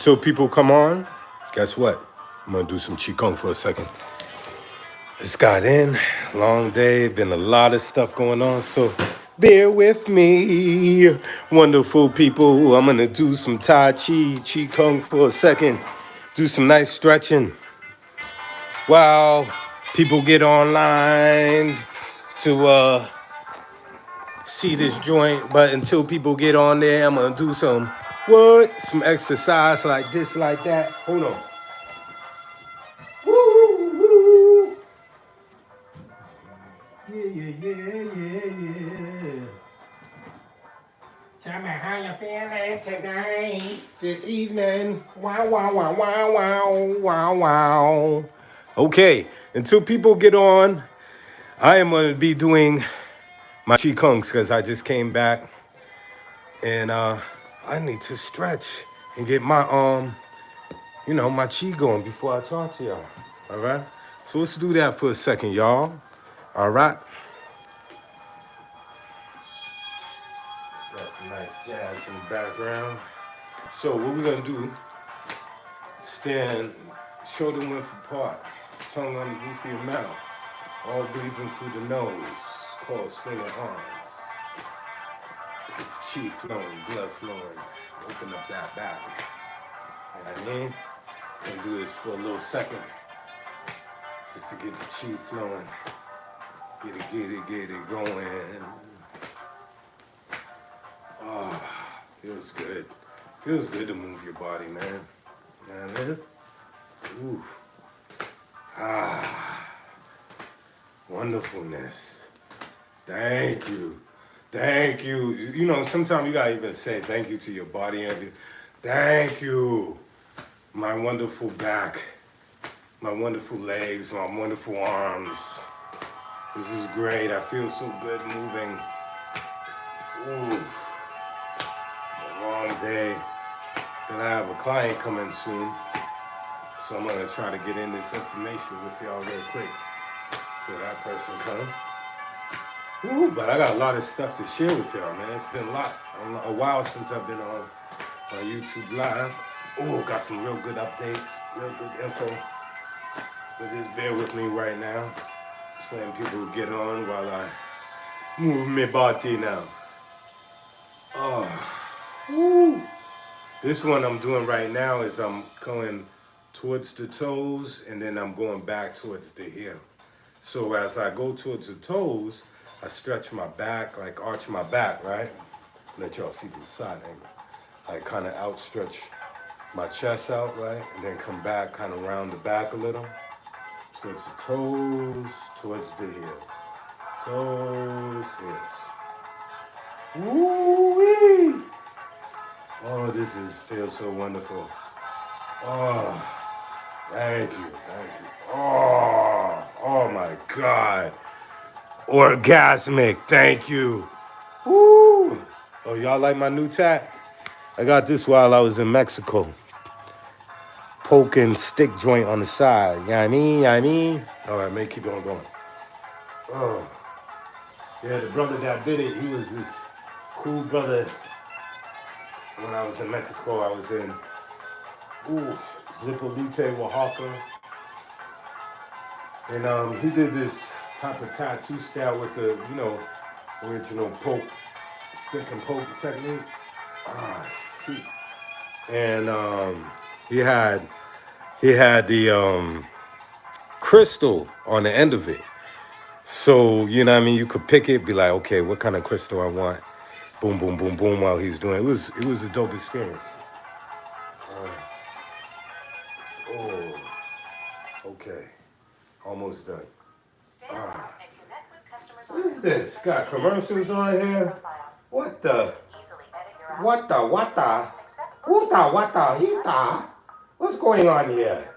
Until people come on, guess what? I'm gonna do some Qigong for a second. Just got in, long day, been a lot of stuff going on, so bear with me. Wonderful people, I'm gonna do some Tai Chi, Qigong for a second. Do some nice stretching. While people get online to see this joint, but until people get on there, I'm gonna do some some exercise like this, like that. Hold on. Woo, woo. Yeah. Tell me how you feeling tonight, this evening. Wow. Okay, until people get on, I am going to be doing my Qigong because I just came back and I need to stretch and get my my Qi going before I talk to y'all. All right, so let's do that for a second, y'all. All right. Got some nice jazz in the background. So what we're gonna do, stand shoulder width apart, tongue on the roof of your mouth, all breathing through the nose, called swinging arms. Get the chi flowing, blood flowing, open up that back. You know what I mean? Gonna do this for a little second, just to get the chi flowing, get it going. Oh, feels good. Feels good to move your body, man. You know what I mean? Ooh. Wonderfulness. Thank you. You know, sometimes you gotta even say thank you to your body. Thank you. My wonderful back, my wonderful legs, my wonderful arms. This is great. I feel so good moving. Ooh. It's a long day. Then I have a client coming soon. So I'm gonna try to get in this information with y'all real quick before that person comes. Ooh, but I got a lot of stuff to share with y'all, man. It's been a while since I've been on YouTube Live. Ooh, got some real good updates, real good info. But just bear with me right now. Just letting people get on while I move my body now. Oh, woo. This one I'm doing right now is I'm going towards the toes and then I'm going back towards the heel. So as I go towards the toes, I stretch my back, like arch my back, right? Let y'all see the side angle. I kind of outstretch my chest out, right? And then come back, kind of round the back a little. Towards the toes, towards the heel. Toes, heels. Woo-wee! Oh, feels so wonderful. Oh. Thank you. Oh my God. Orgasmic, thank you. Woo! Oh, y'all like my new tat? I got this while I was in Mexico. Poking stick joint on the side. You know what I mean? All right, man, keep on going. Oh. Yeah, the brother that did it, he was this cool brother. When I was in Mexico, I was in Zipolite, Oaxaca. And he did this type of tattoo style with the, original poke, stick and poke technique. Shoot. And he had the crystal on the end of it. So, you know what I mean? You could pick it, be like, okay, what kind of crystal I want? Boom, boom, boom, boom, while he's doing it. It was a dope experience. Okay. Almost done. What is this? Got commercials on here? What the? Hita? What's going on here?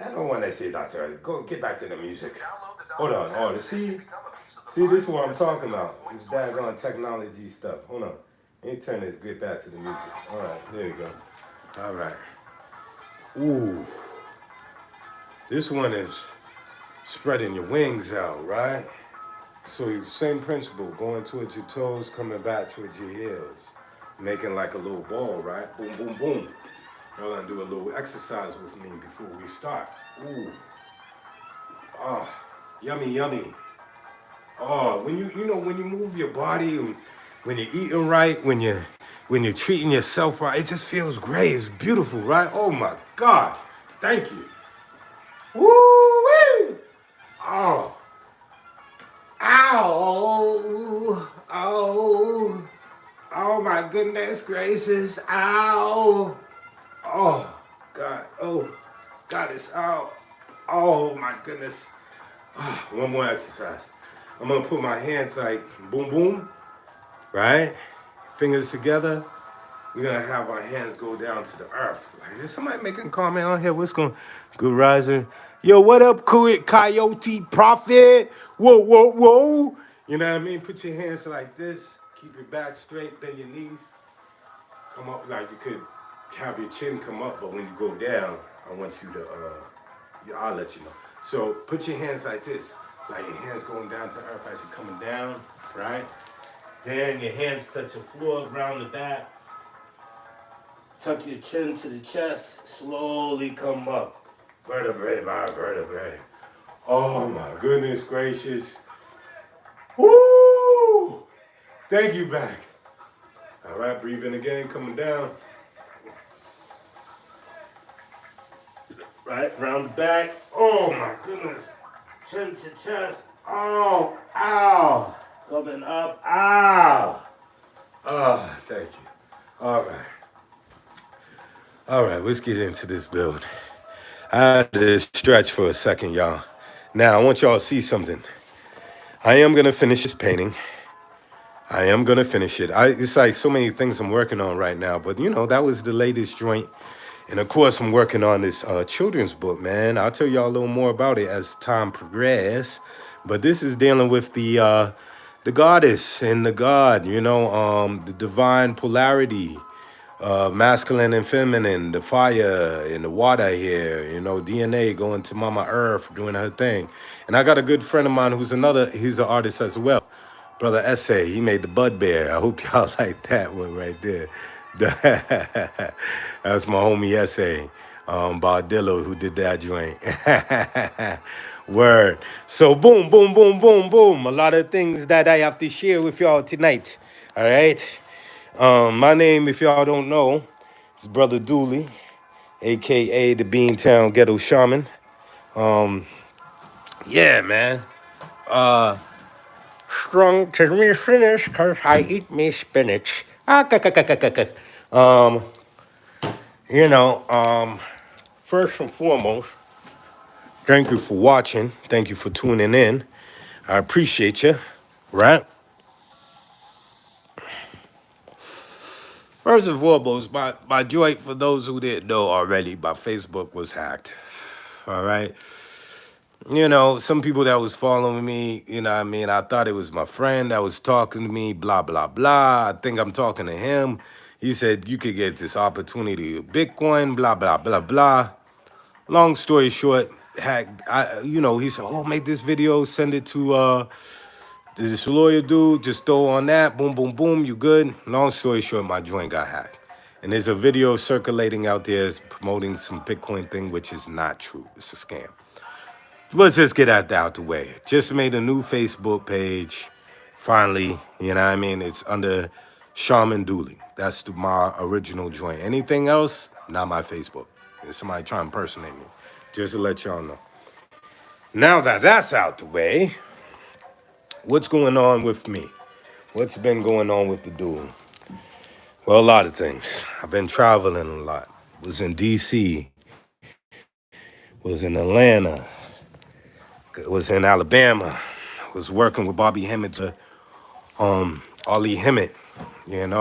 I don't want to see doctor. Go get back to the music. Hold on. Oh, see, this is what I'm talking about. This daggone technology stuff. Hold on. Let me turn this. Get back to the music. All right, there you go. All right. Ooh. This one is spreading your wings out, right? So same principle, going towards your toes, coming back towards your heels. making like a little ball, right? Boom, boom, boom. Y'all gonna do a little exercise with me before we start. Ooh, oh, yummy, yummy. Oh, when when you move your body, when you're eating right, when you're treating yourself right, it just feels great. It's beautiful, right? Oh my God, thank you. Woo! Oh, ow, oh, oh my goodness gracious, ow, oh God, oh God, it's out. Oh my goodness. One more exercise. I'm gonna put my hands like boom, boom, right? Fingers together. We're gonna have our hands go down to the earth. Like, is somebody making a comment on here? What's going? Good rising. Yo, what up, Coyote Prophet? Whoa, whoa, whoa. You know what I mean? Put your hands like this. Keep your back straight. Bend your knees. Come up like you could have your chin come up, but when you go down, I want you to. I'll let you know. So put your hands like this, like your hands going down to earth as you're coming down, right? Then your hands touch the floor, around the back. Tuck your chin to the chest, slowly come up, vertebrae by vertebrae. Oh my goodness gracious. Woo! Thank you, back. All right, breathe in again, coming down. Right, round the back. Oh my goodness. Chin to chest. Oh, ow. Coming up. Ow. Oh, thank you. All right. All right, let's get into this build. I had to stretch for a second, y'all. Now, I want y'all to see something. I am going to finish this painting. I am going to finish it. It's like so many things I'm working on right now, but that was the latest joint. And of course, I'm working on this children's book, man. I'll tell y'all a little more about it as time progresses. But this is dealing with the goddess and the god, the divine polarity, masculine and feminine, the fire and the water here, DNA going to Mama Earth doing her thing. And I got a good friend of mine he's an artist as well. Brother Essay, he made the Bud Bear. I hope y'all like that one right there. That's my homie Essay, Bardillo, who did that joint. Word. So boom, boom, boom, boom, boom. A lot of things that I have to share with y'all tonight. All right. My name, if y'all don't know, is Brother Dooley, aka the Beantown Ghetto Shaman. Yeah, man. Strong to me finish cause I eat me spinach. Um, first and foremost, thank you for watching. Thank you for tuning in. I appreciate you, right? First and foremost, my joint, for those who didn't know already, my Facebook was hacked. All right. Some people that was following me, I thought it was my friend that was talking to me, blah, blah, blah. I think I'm talking to him. He said, you could get this opportunity of Bitcoin, blah, blah, blah, blah. Long story short, he said, oh, make this video, send it to this lawyer dude, just throw on that, boom, boom, boom, you good? Long story short, my joint got hacked. And there's a video circulating out there promoting some Bitcoin thing, which is not true. It's a scam. Let's just get that out the way. Just made a new Facebook page. Finally, It's under Shaman Dooley. That's my original joint. Anything else, not my Facebook. There's somebody trying to impersonate me. Just to let y'all know. Now that that's out the way, what's going on with me? What's been going on with the duel? Well, a lot of things. I've been traveling a lot. Was in D.C., was in Atlanta, was in Alabama, was working with Bobby Hemmitt, Ali Hemmitt, and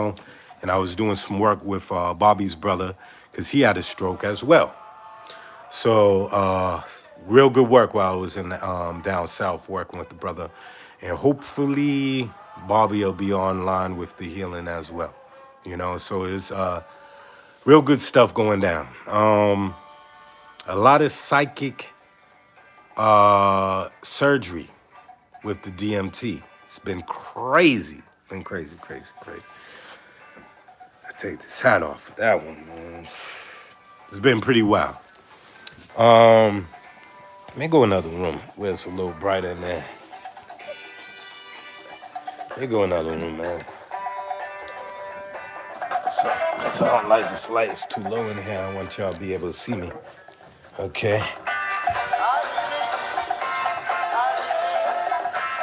I was doing some work with Bobby's brother because he had a stroke as well. So real good work while I was in down south working with the brother, and hopefully Bobby will be online with the healing as well. So it's real good stuff going down. A lot of psychic surgery with the DMT. It's been crazy. Been crazy, crazy, crazy. I take this hat off for that one, man. It's been pretty wild. Let me go another room where it's a little brighter in there. Let me go another room, man. So I don't like this light. It's too low in here. I want y'all to be able to see me. Okay.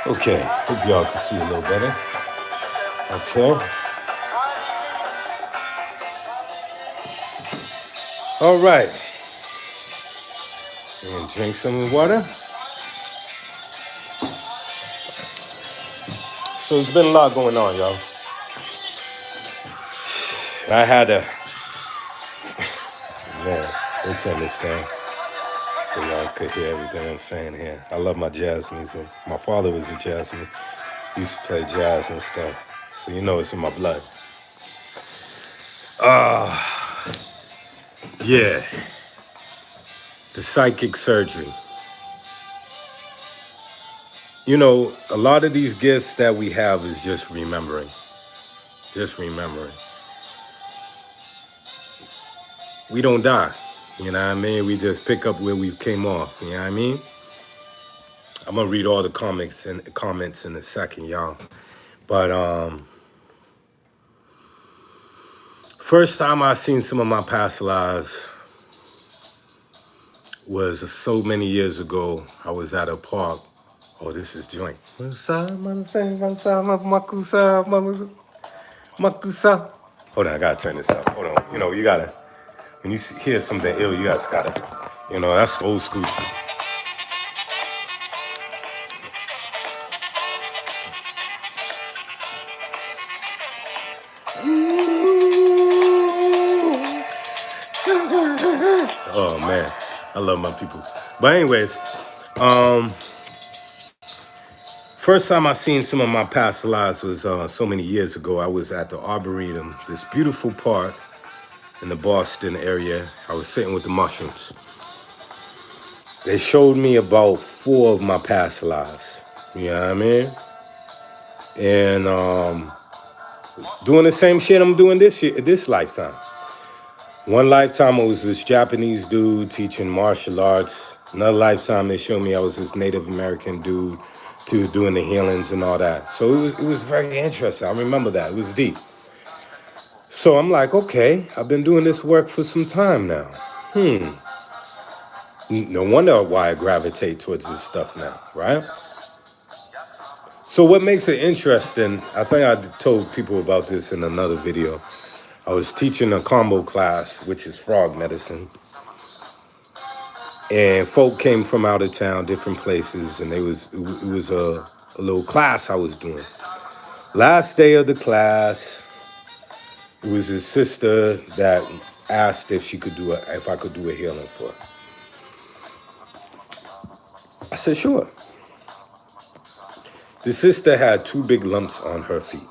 Okay. Hope y'all can see a little better. Okay. All right. And drink some water. So there's been a lot going on, y'all. I had a man. Let me turn this down so y'all could hear everything I'm saying here. I love my jazz music. My father was a jazz musician. He used to play jazz and stuff, so you know it's in my blood. Yeah. The psychic surgery. You know, a lot of these gifts that we have is just remembering. Just remembering. We don't die. You know what I mean? We just pick up where we came off. You know what I mean? I'm gonna read all the comments in a second, y'all. But first time I seen some of my past lives was so many years ago. I was at a park. Oh, this is joint. Makusa. Hold on, I gotta turn this up. Hold on. You know, you gotta, when you hear something ill, you guys gotta, you know, that's old school. Oh man, I love my peoples. But anyways, first time I seen some of my past lives was so many years ago. I was at the Arboretum, this beautiful park in the Boston area. I was sitting with the mushrooms. They showed me about 4 of my past lives. You know what I mean? And doing the same shit I'm doing this lifetime. One lifetime I was this Japanese dude teaching martial arts. Another lifetime they showed me I was this Native American dude doing the healings and all that. So it was very interesting. I remember that. It was deep. So I'm like, okay, I've been doing this work for some time now. No wonder why I gravitate towards this stuff now, right? So what makes it interesting, I think I told people about this in another video. I was teaching a combo class, which is frog medicine. And folk came from out of town, different places, and it was a little class I was doing. Last day of the class, it was his sister that asked if I could do a healing for her. I said, sure. The sister had 2 big lumps on her feet.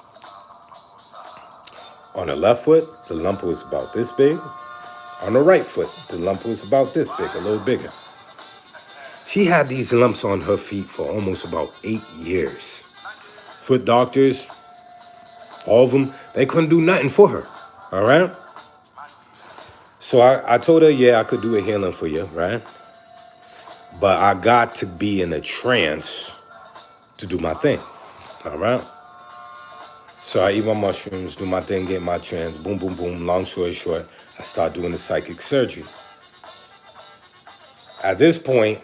On the left foot, the lump was about this big. On the right foot, the lump was about this big, a little bigger. She had these lumps on her feet for almost about 8 years. Foot doctors, all of them, they couldn't do nothing for her, all right? So I told her, yeah, I could do a healing for you, right? But I got to be in a trance to do my thing, all right? So I eat my mushrooms, do my thing, get my trance, boom, boom, boom. Long story short, I start doing the psychic surgery. At this point,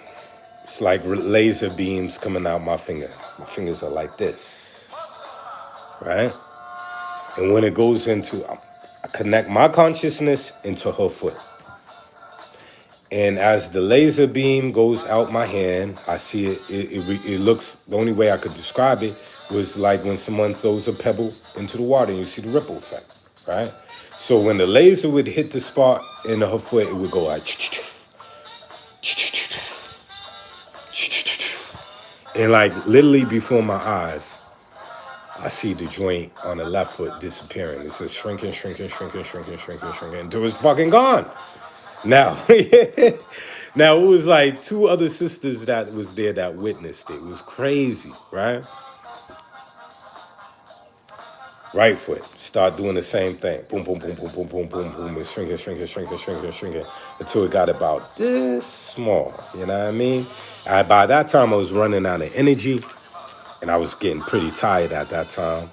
it's like laser beams coming out my finger. My fingers are like this, right? And when it goes into, I connect my consciousness into her foot. And as the laser beam goes out my hand, I see it looks, the only way I could describe it was like when someone throws a pebble into the water and you see the ripple effect, right? So when the laser would hit the spot in her foot, it would go like, and like literally before my eyes, I see the joint on the left foot disappearing. It's just shrinking until it's fucking gone. Now, now it was like 2 other sisters that was there that witnessed it. It was crazy, right? Right foot, start doing the same thing. Boom, boom, boom, boom, boom, boom, boom, boom. It's shrinking, shrinking, shrinking, shrinking, shrinking until it got about this small. You know what I mean? By that time, I was running out of energy and I was getting pretty tired at that time.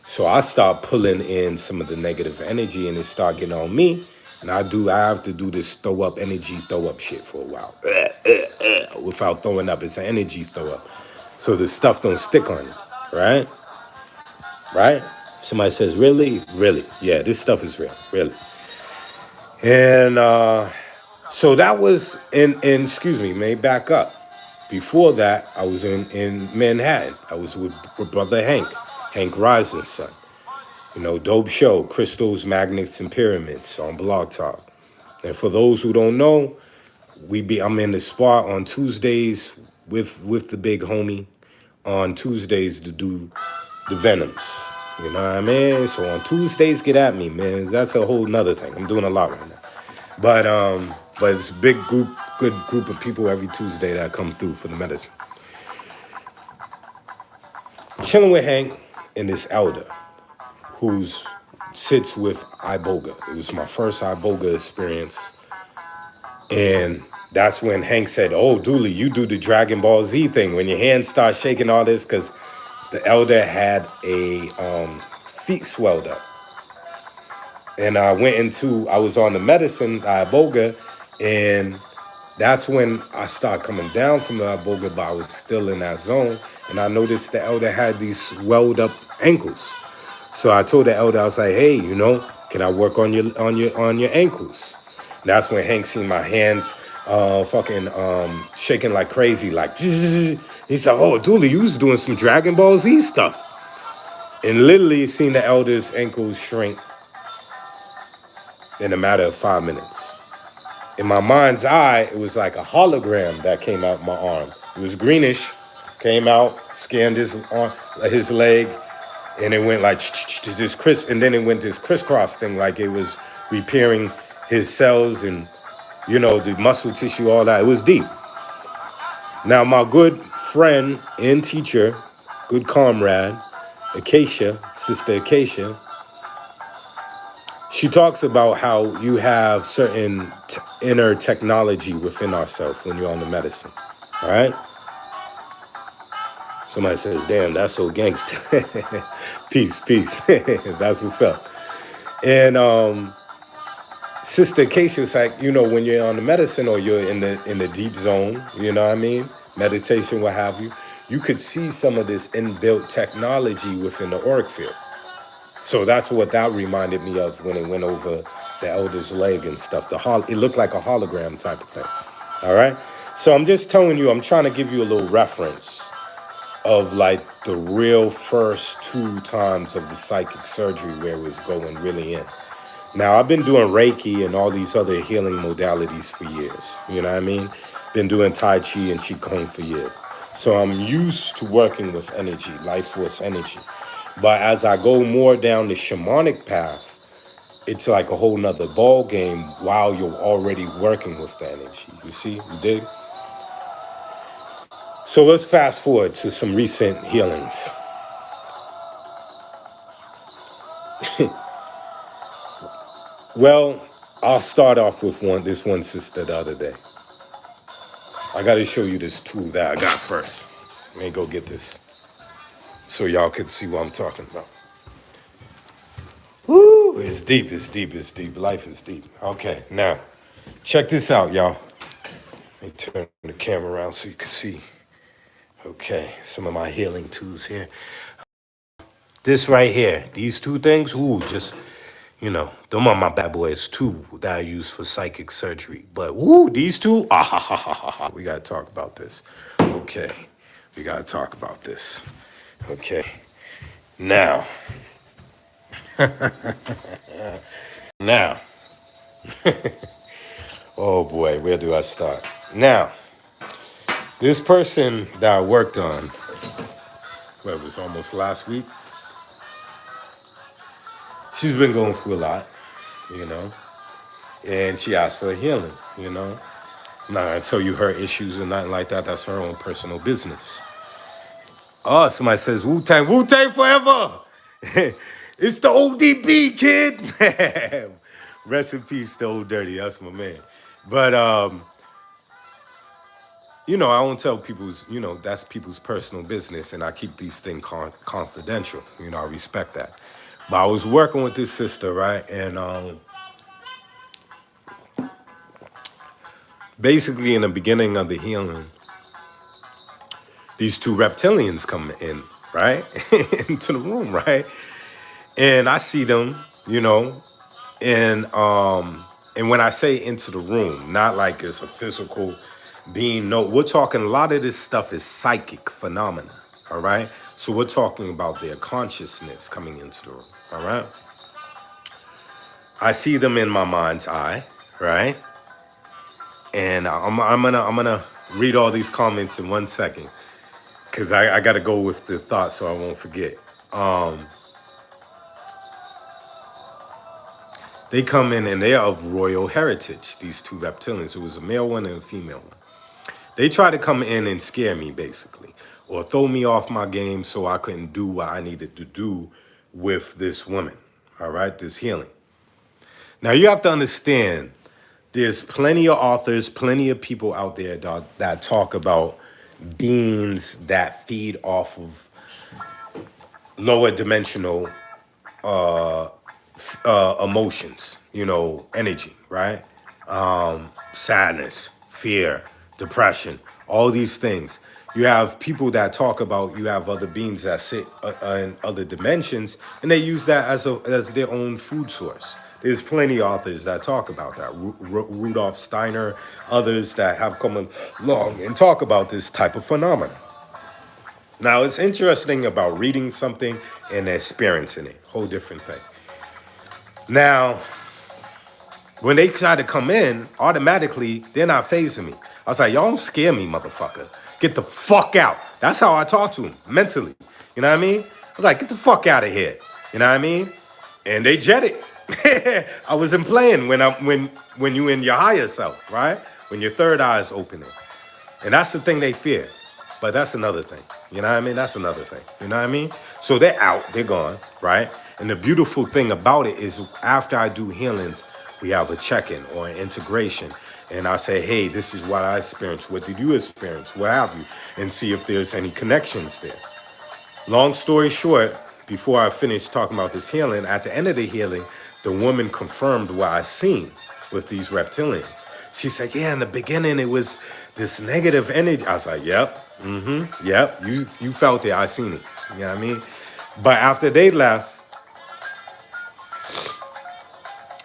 So I start pulling in some of the negative energy and it start getting on me. And I have to do this throw up energy, throw up shit for a while. Without throwing up. It's an energy throw up. So the stuff don't stick on it, right? Right? Somebody says, really? Really? Yeah, this stuff is real, really. And so that was excuse me, may back up. Before that, I was in Manhattan. I was with brother Hank Risen's son. You know, dope show, Crystals, Magnets, and Pyramids on Blog Talk. And for those who don't know, I'm in the spot on Tuesdays with the big homie on Tuesdays to do the Venoms. You know what I mean? So on Tuesdays, get at me, man. That's a whole nother thing. I'm doing a lot right now. But it's a good group of people every Tuesday that come through for the medicine. Chilling with Hank and this elder who sits with Iboga. It was my first Iboga experience. And that's when Hank said, oh, Dooley, you do the Dragon Ball Z thing. When your hands start shaking all this, because the elder had a feet swelled up. And I was on the medicine, Iboga, and that's when I started coming down from the Iboga, but I was still in that zone. And I noticed the elder had these swelled up ankles. So I told the elder, I was like, hey, can I work on your ankles? And that's when Hank seen my hands shaking like crazy, like he said, oh, Dooley, you was doing some Dragon Ball Z stuff. And literally seen the elder's ankles shrink in a matter of 5 minutes. In my mind's eye, it was like a hologram that came out my arm. It was greenish, came out, scanned his leg, and it went like and then it went this crisscross thing, like it was repairing his cells and the muscle tissue, all that. It was deep. Now my good friend and teacher, good comrade, Sister Acacia, she talks about how you have certain inner technology within ourselves when you're on the medicine. All right? Somebody says, damn, that's so gangster. Peace. That's what's up. And Sister Acacia was like, when you're on the medicine or you're in the deep zone, you know what I mean? Meditation, what have you, you could see some of this inbuilt technology within the auric field. So that's what that reminded me of when it went over the elder's leg and stuff. It looked like a hologram type of thing. All right? So I'm just telling you, I'm trying to give you a little reference of like the real first 2 times of the psychic surgery where it was going really in. Now, I've been doing Reiki and all these other healing modalities for years. You know what I mean? Been doing Tai Chi and Qigong for years. So I'm used to working with energy, life force energy. But as I go more down the shamanic path, it's like a whole nother ball game while you're already working with the energy. You see? You dig? So let's fast forward to some recent healings. Well, I'll start off with this one sister the other day. I got to show you this tool that I got first. Let me go get this so y'all can see what I'm talking about. Woo, it's deep. Life is deep. Okay, now, check this out, y'all. Let me turn the camera around so you can see. Okay, some of my healing tools here. This right here, these 2 things, just, them are my bad boys, 2 that I use for psychic surgery. But, these 2, we got to talk about this. Okay, we got to talk about this. Okay, now. Now. Oh boy, where do I start? Now, this person that I worked on, it was almost last week, she's been going through a lot, and she asked for a healing, I'm not going to tell you her issues or nothing like that. That's her own personal business. Oh, somebody says, Wu-Tang forever. It's the ODB, kid. Rest in peace to Old Dirty. That's my man. But I don't tell people's, that's people's personal business, and I keep these things confidential. I respect that. But I was working with this sister, right? And basically, in the beginning of the healing, these two reptilians come in, right? Into the room, right? And I see them, and when I say into the room, not like it's a physical being. No, we're talking a lot of this stuff is psychic phenomena. All right. So we're talking about their consciousness coming into the room. All right. I see them in my mind's eye. Right. And I'm gonna read all these comments in 1 second, because I got to go with the thought so I won't forget. They come in and they're of royal heritage, these two reptilians. It was a male one and a female one. They try to come in and scare me, basically, or throw me off my game so I couldn't do what I needed to do with this woman, all right, this healing. Now, you have to understand, there's plenty of authors, plenty of people out there that talk about beings that feed off of lower dimensional emotions, energy, right? Sadness, fear, depression, all these things. You have people that talk about, you have other beings that sit in other dimensions, and they use that as their own food source. There's plenty of authors that talk about that. Rudolf Steiner, others that have come along and talk about this type of phenomena. Now, it's interesting about reading something and experiencing it. Whole different thing. Now, when they try to come in, automatically, they're not phasing me. I was like, y'all don't scare me, motherfucker. Get the fuck out. That's how I talk to them, mentally. You know what I mean? I was like, get the fuck out of here. You know what I mean? And they jet it. I wasn't playing when you in your higher self, right? When your third eye is opening. And that's the thing they fear. But that's another thing. You know what I mean? That's another thing. You know what I mean? So they're out, they're gone, right? And the beautiful thing about it is, after I do healings, we have a check-in or an integration. And I say, hey, this is what I experienced. What did you experience? What have you? And see if there's any connections there. Long story short, before I finish talking about this healing, at the end of the healing, the woman confirmed what I seen with these reptilians. She said, yeah, in the beginning, it was this negative energy. I was like, yep, yep, you felt it, I seen it. You know what I mean? But after they left,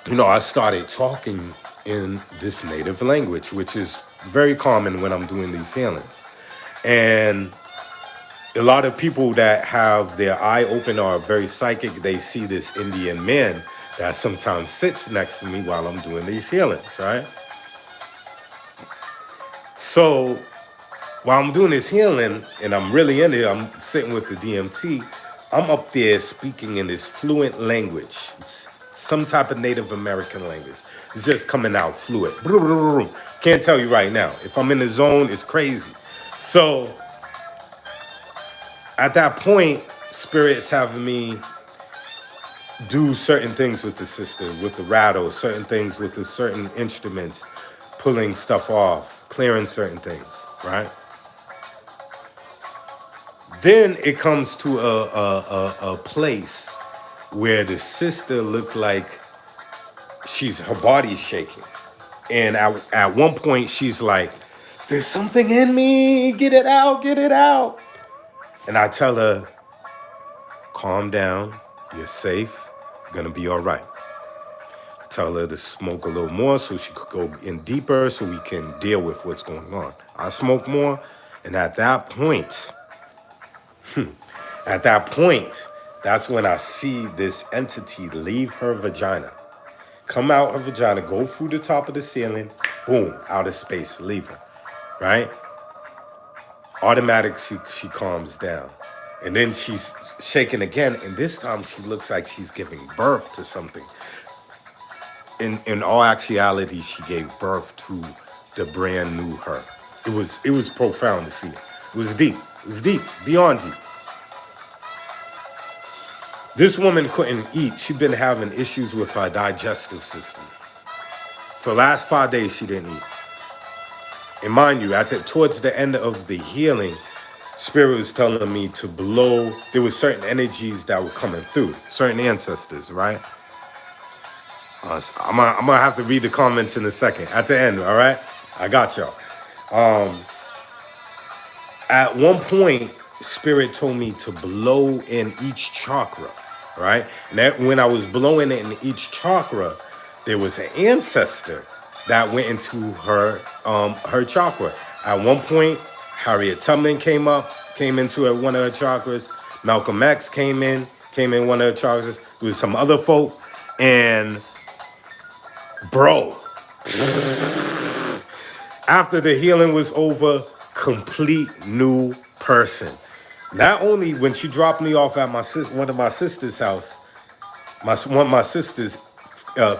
I started talking in this native language, which is very common when I'm doing these healings. And a lot of people that have their eye open or are very psychic, they see this Indian man that sometimes sits next to me while I'm doing these healings, right? So while I'm doing this healing and I'm really in it, I'm sitting with the DMT, I'm up there speaking in this fluent language. It's some type of Native American language. It's just coming out fluid. Can't tell you right now. If I'm in the zone, it's crazy. So at that point, Spirit's having me do certain things with the sister, with the rattle, certain things with the certain instruments, pulling stuff off, clearing certain things, right? Then it comes to a place where the sister looked like her body's shaking. And at one point, she's like, there's something in me, get it out, get it out. And I tell her, calm down, you're safe, you're gonna be all right. I tell her to smoke a little more so she could go in deeper so we can deal with what's going on. I smoke more, and at that point, that's when I see this entity leave her vagina. Come out her vagina, go through the top of the ceiling, boom, out of space, leave her, right? Automatic, she calms down. And then she's shaking again, and this time she looks like she's giving birth to something. In all actuality, she gave birth to the brand new her. It was profound to see. It was deep, beyond deep. This woman couldn't eat. She'd been having issues with her digestive system. For the last 5 days, she didn't eat. And mind you, towards the end of the healing, Spirit was telling me to blow. There were certain energies that were coming through, certain ancestors, right? I'm gonna have to read the comments in a second. At the end, all right? I got y'all. At one point, Spirit told me to blow in each chakra, right? And that when I was blowing it in each chakra, there was an ancestor that went into her chakra. At one point, Harriet Tubman came into one of her chakras. Malcolm X came in one of her chakras. There was some other folk, and bro, after the healing was over, complete new person. Not only when she dropped me off at one of my sister's house, one of my sisters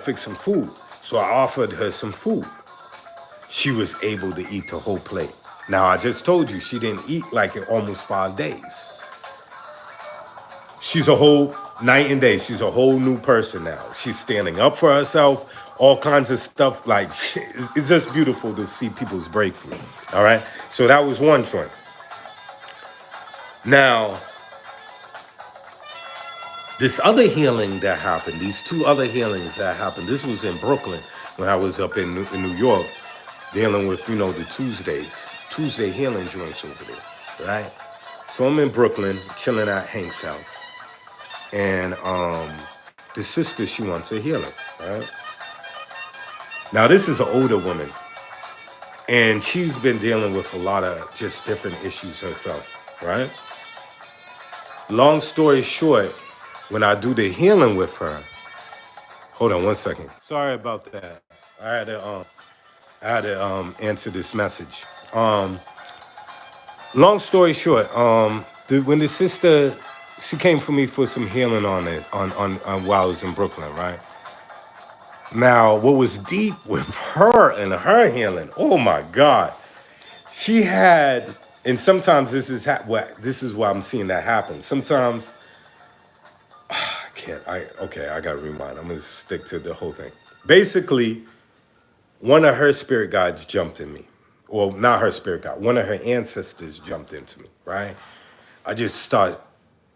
fixed some food. So I offered her some food. She was able to eat the whole plate. Now, I just told you she didn't eat like in almost 5 days. She's a whole night and day. She's a whole new person now. She's standing up for herself, all kinds of stuff. Like, it's just beautiful to see people's breakthrough. All right. So that was one joint. Now, this other healing that happened, these two other healings that happened, this was in Brooklyn when I was up in New York dealing with, the Tuesday healing joints over there, right? So I'm in Brooklyn chilling at Hank's house. And the sister, she wants a healing, right? Now, this is an older woman. And she's been dealing with a lot of just different issues herself, right? Long story short, when I do the healing with her, hold on one second. Sorry about that. I had to answer this message. Long story short, when the sister, she came for me for some healing on while I was in Brooklyn, right? Now, what was deep with her and her healing? Oh my God, she had, and sometimes this is why I'm seeing that happen. Sometimes I gotta rewind. I'm gonna stick to the whole thing. Basically, one of her spirit guides jumped in me. Well, not her spirit guide. One of her ancestors jumped into me, right? I just started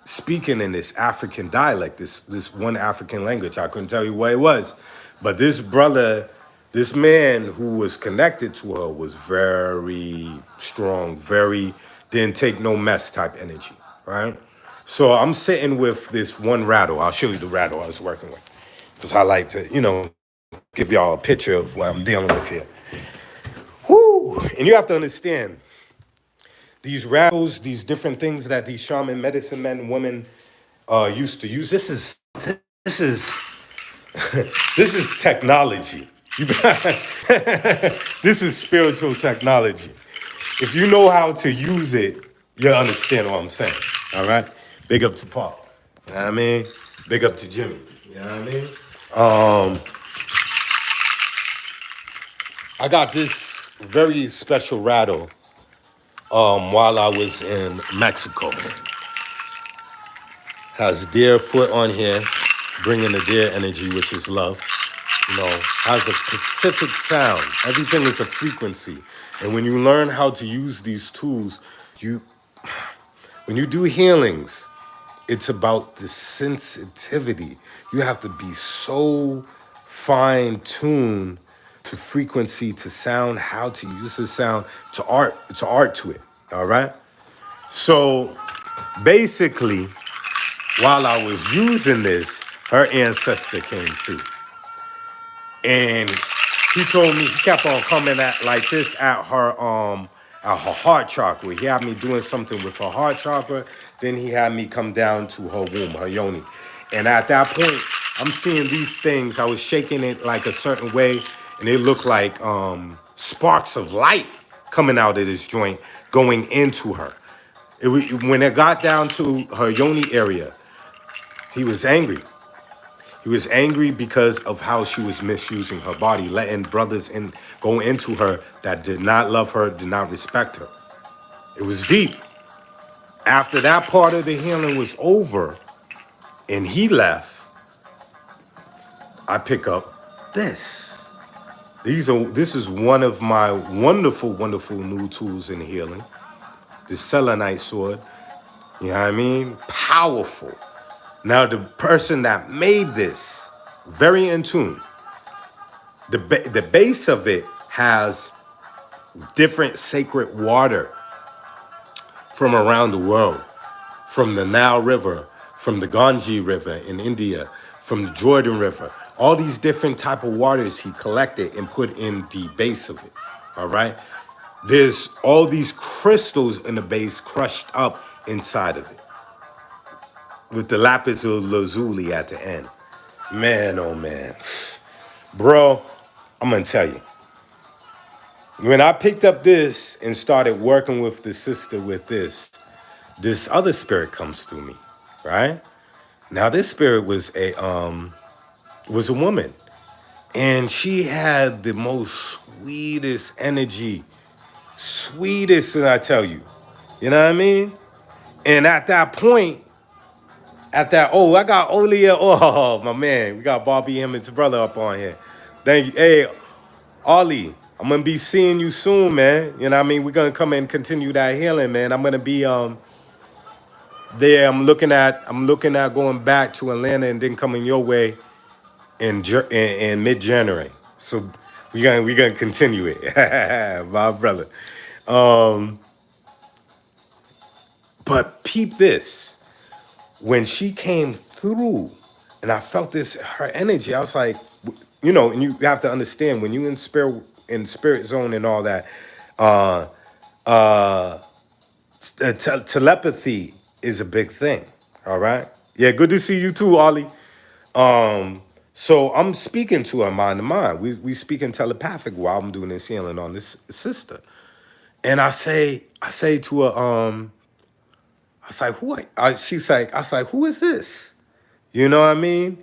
speaking in this African dialect, this one African language. I couldn't tell you what it was. But this brother, this man who was connected to her was very strong, didn't take no mess type energy, right? So I'm sitting with this one rattle. I'll show you the rattle I was working with. Because I like to, give y'all a picture of what I'm dealing with here. Whoo! And you have to understand, these rattles, these different things that these shaman medicine men and women used to use, this is this is technology. This is spiritual technology. If you know how to use it, you'll understand what I'm saying. All right? Big up to Paul. You know what I mean? Big up to Jimmy. You know what I mean? I got this very special rattle while I was in Mexico. Has deer foot on here, bringing the deer energy, which is love. Has a specific sound. Everything is a frequency. And when you learn how to use these tools, when you do healings, it's about the sensitivity. You have to be so fine-tuned to frequency, to sound, how to use the sound, to art to it, all right? So basically, while I was using this, her ancestor came through. And he kept on coming at like this at her heart chakra. He had me doing something with her heart chakra. Then he had me come down to her womb, her yoni. And at that point, I'm seeing these things. I was shaking it like a certain way, and they look like sparks of light coming out of this joint, going into her. When it got down to her yoni area, he was angry. He was angry because of how she was misusing her body, letting brothers go into her that did not love her, did not respect her. It was deep. After that part of the healing was over, and he left, I pick up this. This is one of my wonderful, wonderful new tools in healing. The selenite sword. You know what I mean? Powerful. Now the person that made this, very in tune. The base of it has different sacred water from around the world, from the Nile River, from the Ganges River in India, from the Jordan River. All these different type of waters he collected and put in the base of it, all right? There's all these crystals in the base crushed up inside of it with the lapis lazuli at the end. Man, oh man. Bro, I'm gonna tell you. When I picked up this and started working with the sister with this other spirit comes to me, right? Now this spirit was a woman, and she had the most sweetest energy, sweetest, and I tell you, you know what I mean? And at that point, I got Olia, oh my man, we got Bobby Emmons' brother up on here. Thank you, hey Ollie. I'm gonna be seeing you soon, man. You know what I mean? We're gonna come and continue that healing, man. I'm gonna be there. I'm looking at going back to Atlanta and then coming your way in mid-January. So we're gonna continue it. My brother. But peep this. When she came through and I felt her energy, I was like, you know, and you have to understand when you in spirit zone and all that, telepathy is a big thing. All right. Yeah, good to see you too, Ollie. So I'm speaking to her mind to mind. We speaking telepathic while I'm doing this healing on this sister. And I say to her, I was like, I was like, who is this? You know what I mean?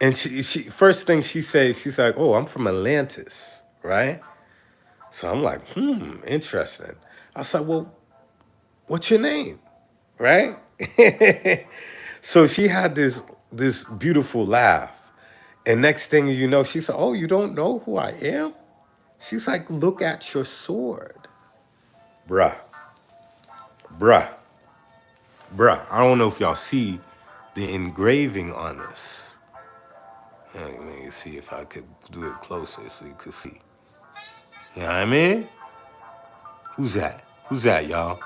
And she first thing she says, she's like, oh, I'm from Atlantis, right? So I'm like, interesting. I was like, well, what's your name? Right? So she had this beautiful laugh. And next thing you know, she said, oh, you don't know who I am? She's like, look at your sword. Bruh. I don't know if y'all see the engraving on this. Let me see if I could do it closer so you could see. You know what I mean? Who's that? Who's that, y'all?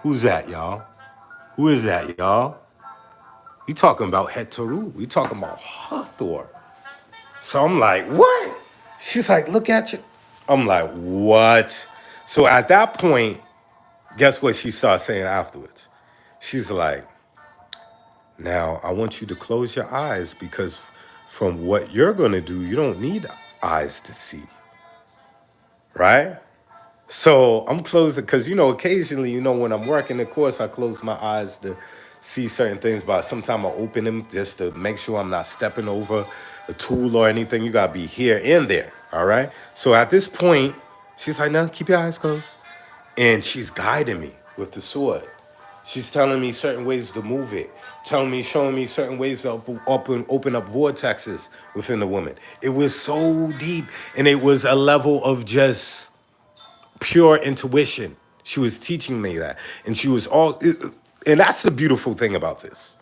Who's that, y'all? Who is that, y'all? We talking about Hetaru. We talking about Hathor. So I'm like, what? She's like, look at you. I'm like, what? So at that point, guess what she started saying afterwards? She's like, now I want you to close your eyes because from what you're going to do, you don't need eyes to see. Right? So I'm closing because, you know, occasionally, you know, when I'm working the course, I close my eyes to see certain things, but sometimes I open them just to make sure I'm not stepping over a tool or anything. You got to be here and there. All right. So at this point, she's like, no, keep your eyes closed. And she's guiding me with the sword. She's telling me certain ways to move it, showing me certain ways to open up vortexes within the woman. It was so deep, and it was a level of just pure intuition. She was teaching me that, and she was and that's the beautiful thing about this.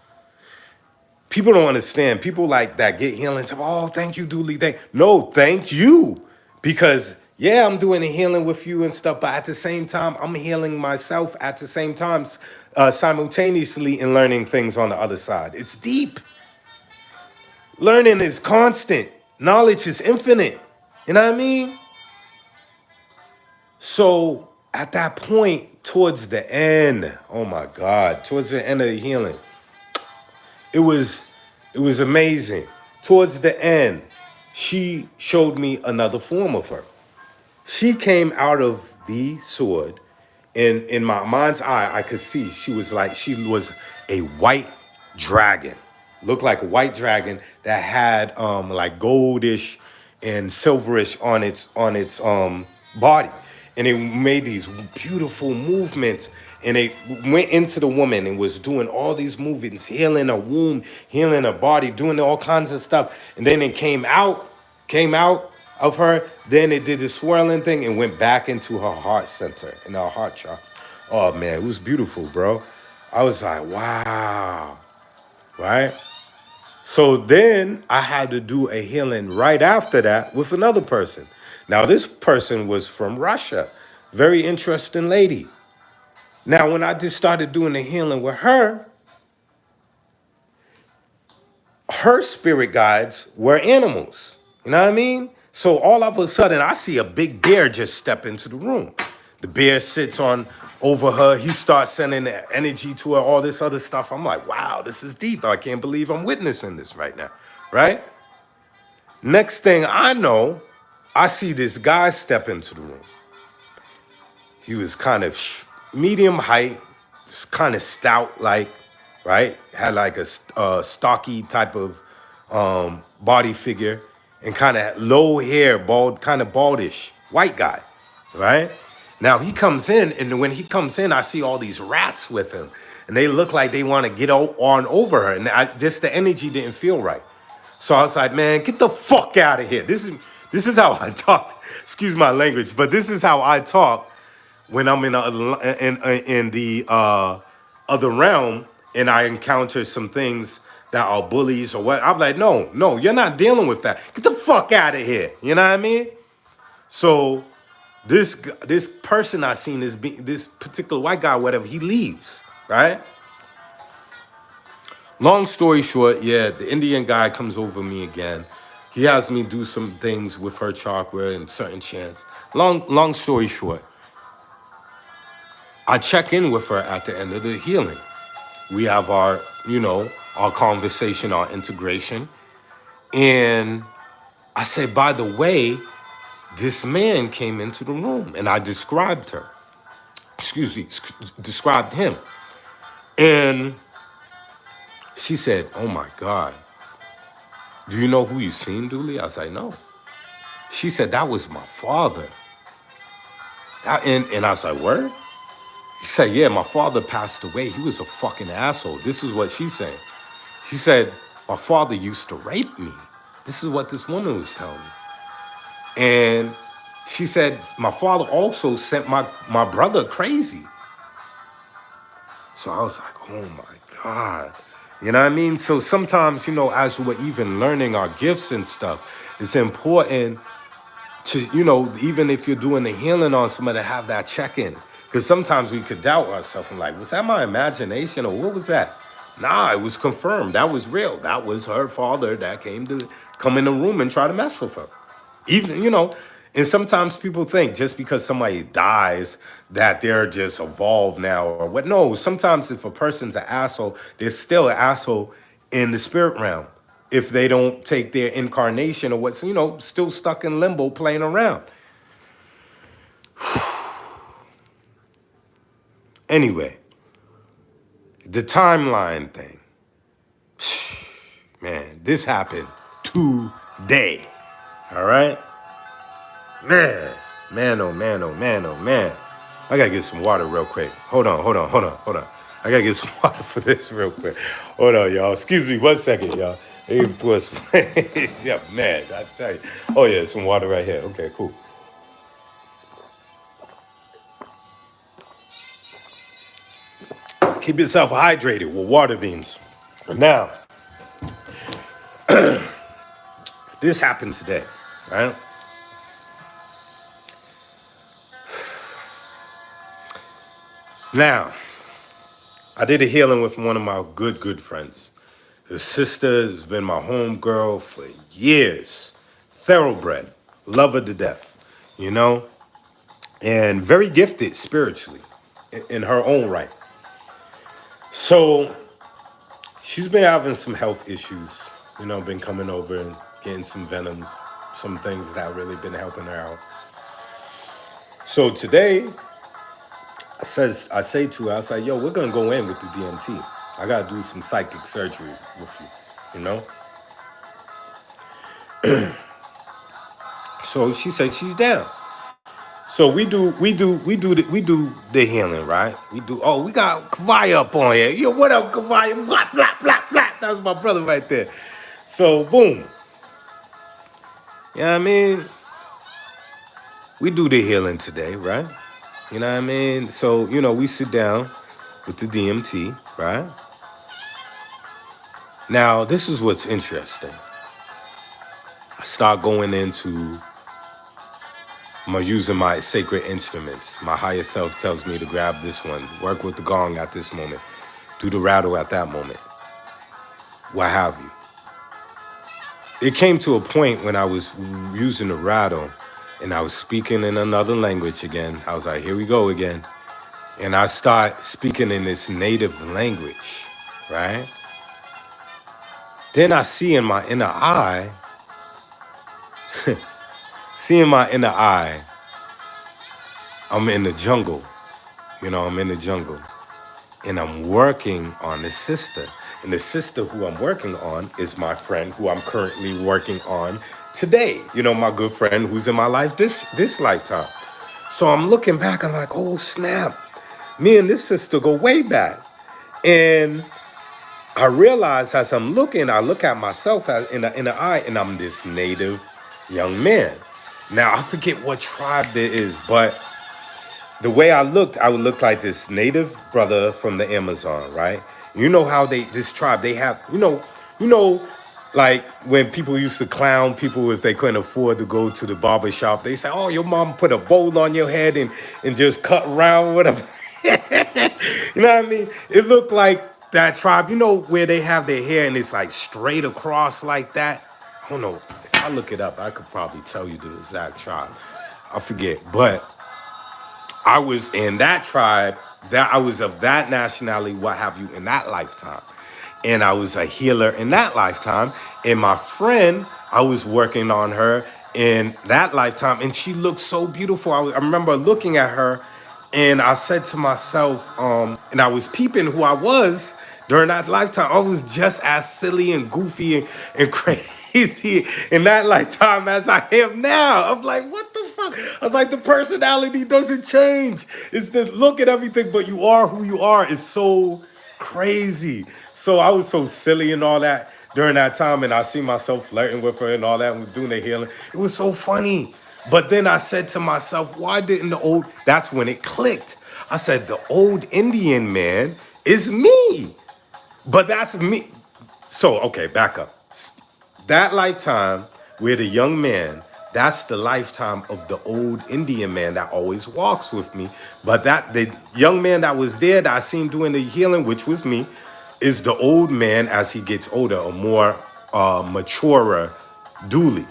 People don't understand. People like that get healing. Say, oh, thank you, Dooley. No, thank you, because yeah, I'm doing the healing with you and stuff, but at the same time, I'm healing myself at the same time, simultaneously, and learning things on the other side. It's deep. Learning is constant. Knowledge is infinite. You know what I mean? So at that point, towards the end, oh my God, towards the end of the healing, it was amazing. Towards the end, she showed me another form of her. She came out of the sword, and in my mind's eye, I could see she was a white dragon. Looked like a white dragon that had like goldish and silverish on its body. And it made these beautiful movements, And they went into the woman and was doing all these movements, healing her womb, healing her body, doing all kinds of stuff. And then it came out of her. Then it did the swirling thing and went back into her heart center, in her heart chakra. Oh man, it was beautiful, bro. I was like, wow, right? So then I had to do a healing right after that with another person. Now, this person was from Russia. Very interesting lady. Now, when I just started doing the healing with her, her spirit guides were animals. You know what I mean? So all of a sudden, I see a big bear just step into the room. The bear sits on over her. He starts sending energy to her, all this other stuff. I'm like, wow, this is deep. I can't believe I'm witnessing this right now, right? Next thing I know, I see this guy step into the room. He was kind of medium height, was kind of stout, like, right? Had like a stocky type of body figure and kind of low hair, bald, kind of baldish, white guy, right? Now he comes in, and when he comes in, I see all these rats with him, and they look like they want to get on over her, and just the energy didn't feel right. So I was like, man, get the fuck out of here. This is how I talk. Excuse my language, but this is how I talk when I'm in the other realm and I encounter some things that are bullies or what. I'm like, no, you're not dealing with that. Get the fuck out of here. You know what I mean? So this person I seen, this particular white guy, whatever, he leaves, right? Long story short, yeah, the Indian guy comes over me again. He has me do some things with her chakra and certain chants. Long story short, I check in with her at the end of the healing. We have our conversation, our integration. And I say, by the way, this man came into the room and I described her. Described him. And she said, oh my God, do you know who you seen, Dooley? I was like, no. She said, that was my father. And I was like, word? He said, yeah, my father passed away. He was a fucking asshole. This is what she said. She said, my father used to rape me. This is what this woman was telling me. And she said, my father also sent my brother crazy. So I was like, oh my God. You know what I mean? So sometimes, as we're even learning our gifts and stuff, it's important to, even if you're doing the healing on somebody, to have that check-in. Because sometimes we could doubt ourselves and like, was that my imagination or what was that? Nah, it was confirmed. That was real. That was her father that come in the room and try to mess with her. Even, and sometimes people think just because somebody dies that they're just evolved now or what. No, sometimes if a person's an asshole, they're still an asshole in the spirit realm. If they don't take their incarnation or what's, still stuck in limbo playing around. Anyway, the timeline thing. Man, this happened today. All right? Man, oh man, oh man, oh man. I gotta get some water real quick. Hold on. I gotta get some water for this real quick. Hold on, y'all. Excuse me 1 second, y'all. Let me pour some. Yeah, man, I tell you. Oh yeah, some water right here. Okay, cool. Keep yourself hydrated with water beans. Now, this happened today, right? Now, I did a healing with one of my good friends. His sister has been my home girl for years. Thoroughbred. Love her to death, and very gifted spiritually in her own right. So she's been having some health issues, been coming over and getting some venoms, some things that have really been helping her out. So today, I say to her, I was like, yo, we're going to go in with the DMT. I got to do some psychic surgery with you, So she said she's down. So we do the healing, right? We got Kavaya up on here. Yo, what up, Kavaya? Blah, blah, blah, blah. That was my brother right there. So boom. You know what I mean? We do the healing today, right? You know what I mean? So, we sit down with the DMT, right? Now, this is what's interesting. I start going into using my sacred instruments. My higher self tells me to grab this one, work with the gong at this moment, do the rattle at that moment, what have you. It came to a point when I was using the rattle and I was speaking in another language again. I was like, here we go again. And I start speaking in this native language, right? Then I see in my inner eye, I'm in the jungle. I'm in the jungle. And I'm working on the sister. And the sister who I'm working on is my friend who I'm currently working on today. My good friend who's in my life this lifetime. So I'm looking back, I'm like, oh snap. Me and this sister go way back. And I realize as I'm looking, I look at myself in the eye, and I'm this native young man. Now, I forget what tribe there is, but the way I would look like this native brother from the Amazon, right? You know how this tribe, they have, like when people used to clown people if they couldn't afford to go to the barber shop, they say, oh, your mom put a bowl on your head and just cut around, whatever. You know what I mean? It looked like that tribe, where they have their hair and it's like straight across like that. I don't know. If I look it up, I could probably tell you the exact tribe. I forget. But I was in that tribe, that I was of that nationality, what have you, in that lifetime. And I was a healer in that lifetime. And my friend, I was working on her in that lifetime. And she looked so beautiful. I remember looking at her and I said to myself, and I was peeping who I was during that lifetime. I was just as silly and goofy and crazy in that lifetime as I am now. I'm like, what the fuck? I was like, the personality doesn't change. It's the look at everything, but you are who you are. It's so crazy. So I was so silly and all that during that time, and I see myself flirting with her and all that, and doing the healing. It was so funny. But then I said to myself, why didn't that's when it clicked. I said, the old Indian man is me. But that's me. So, okay, back up. That lifetime where the young man, that's the lifetime of the old Indian man that always walks with me. But the young man that was there that I seen doing the healing, which was me, is the old man as he gets older, a more maturer Dooley.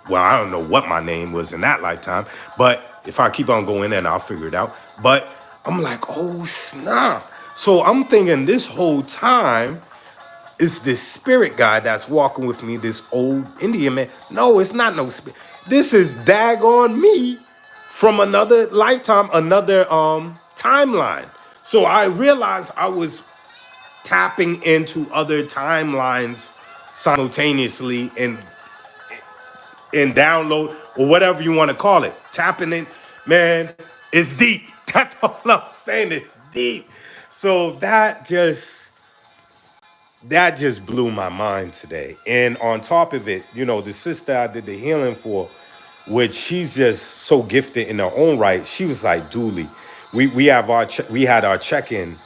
Well, I don't know what my name was in that lifetime, but if I keep on going in, I'll figure it out. But I'm like, oh, snap. So I'm thinking this whole time, it's this spirit guy that's walking with me, this old Indian man. No, it's not no spirit. This is daggone me from another lifetime, another timeline. So I realized I was tapping into other timelines simultaneously and download or whatever you want to call it. Tapping in, man, it's deep. That's all I'm saying. It's deep. So that just blew my mind today. And on top of it, the sister I did the healing for, which she's just so gifted in her own right. She was like, Dooley, we had our check-in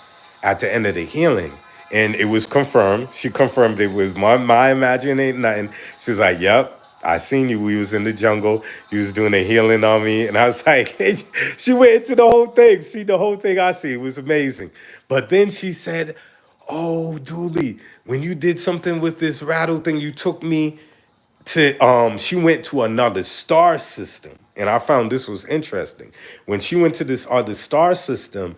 at the end of the healing, and it was confirmed. She confirmed it was my imagination. Nothing. She's like, yep. I seen you. We was in the jungle. You was doing a healing on me. And I was like, she went into the whole thing. See the whole thing I see. It was amazing. But then she said, oh, Dooley, when you did something with this rattle thing, you took me to, she went to another star system. And I found this was interesting. When she went to this other star system,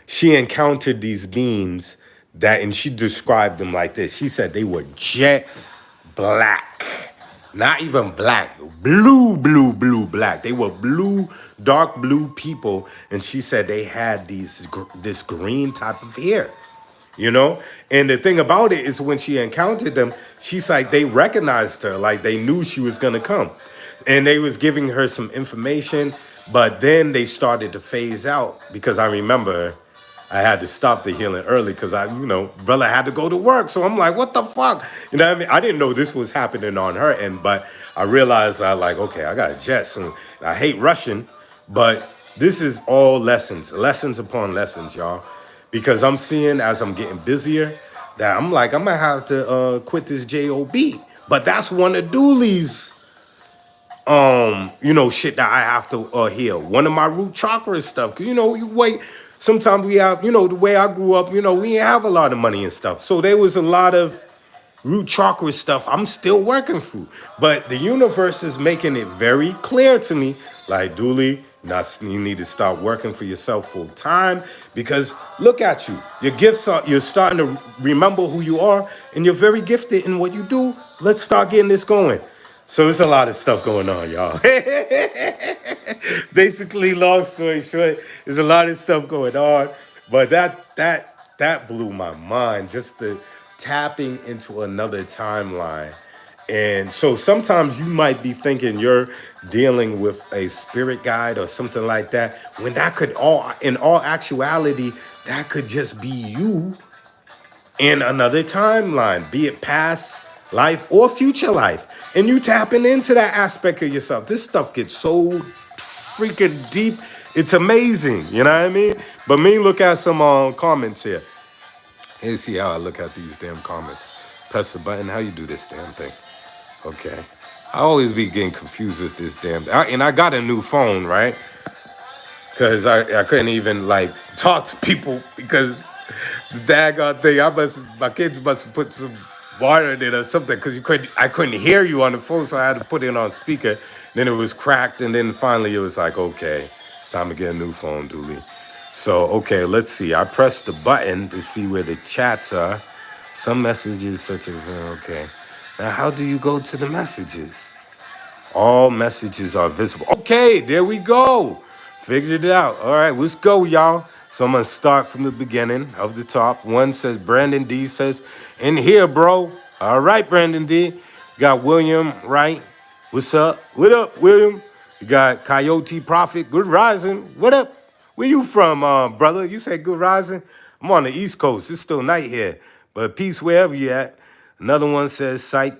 she encountered these beings and she described them like this. She said they were jet black. Not even black, blue, black. They were blue, dark blue people. And she said they had this green type of hair, And the thing about it is when she encountered them, she's like, they recognized her, like they knew she was going to come. And they was giving her some information, But then they started to phase out because I remember I had to stop the healing early because brother had to go to work. So I'm like, what the fuck? You know what I mean? I didn't know this was happening on her end, but I realized okay, I got a jet soon. I hate rushing, but this is all lessons upon lessons, y'all. Because I'm seeing as I'm getting busier that I'm like, I'm gonna have to quit this job. But that's one of Dooley's shit that I have to heal. One of my root chakra stuff. Cause you wait. Sometimes we have, the way I grew up, we didn't have a lot of money and stuff. So there was a lot of root chakra stuff I'm still working through. But the universe is making it very clear to me, like, Dooley, you need to start working for yourself full time because look at you. Your gifts you're starting to remember who you are and you're very gifted in what you do. Let's start getting this going. So there's a lot of stuff going on, y'all. Basically, long story short, there's a lot of stuff going on. But that blew my mind, just the tapping into another timeline. And so sometimes you might be thinking you're dealing with a spirit guide or something like that, when that could in all actuality, that could just be you in another timeline, be it past life or future life. And you tapping into that aspect of yourself. This stuff gets so freaking deep. It's amazing. You know what I mean? But me look at some comments here. Let's see how I look at these damn comments. Press the button. How you do this damn thing? Okay. I always be getting confused with this damn thing. And I got a new phone, right? Because I couldn't even talk to people because the daggone thing. My kids must have put some water in it or something because I couldn't hear you on the phone, so I had to put it on speaker. Then it was cracked, and then finally it was like, okay, it's time to get a new phone, Dooley. So, okay, let's see. I pressed the button to see where the chats are. Some messages such as, okay. Now, how do you go to the messages? All messages are visible. Okay, there we go. Figured it out. All right, let's go, y'all. So I'm going to start from the beginning of the top. One says, Brandon D says, in here, bro. All right, Brandon D. Got William, right? What's up? What up, William? You got Coyote Prophet. Good rising. What up? Where you from, brother? You said good rising? I'm on the East Coast. It's still night here. But peace wherever you at. Another one says, Psych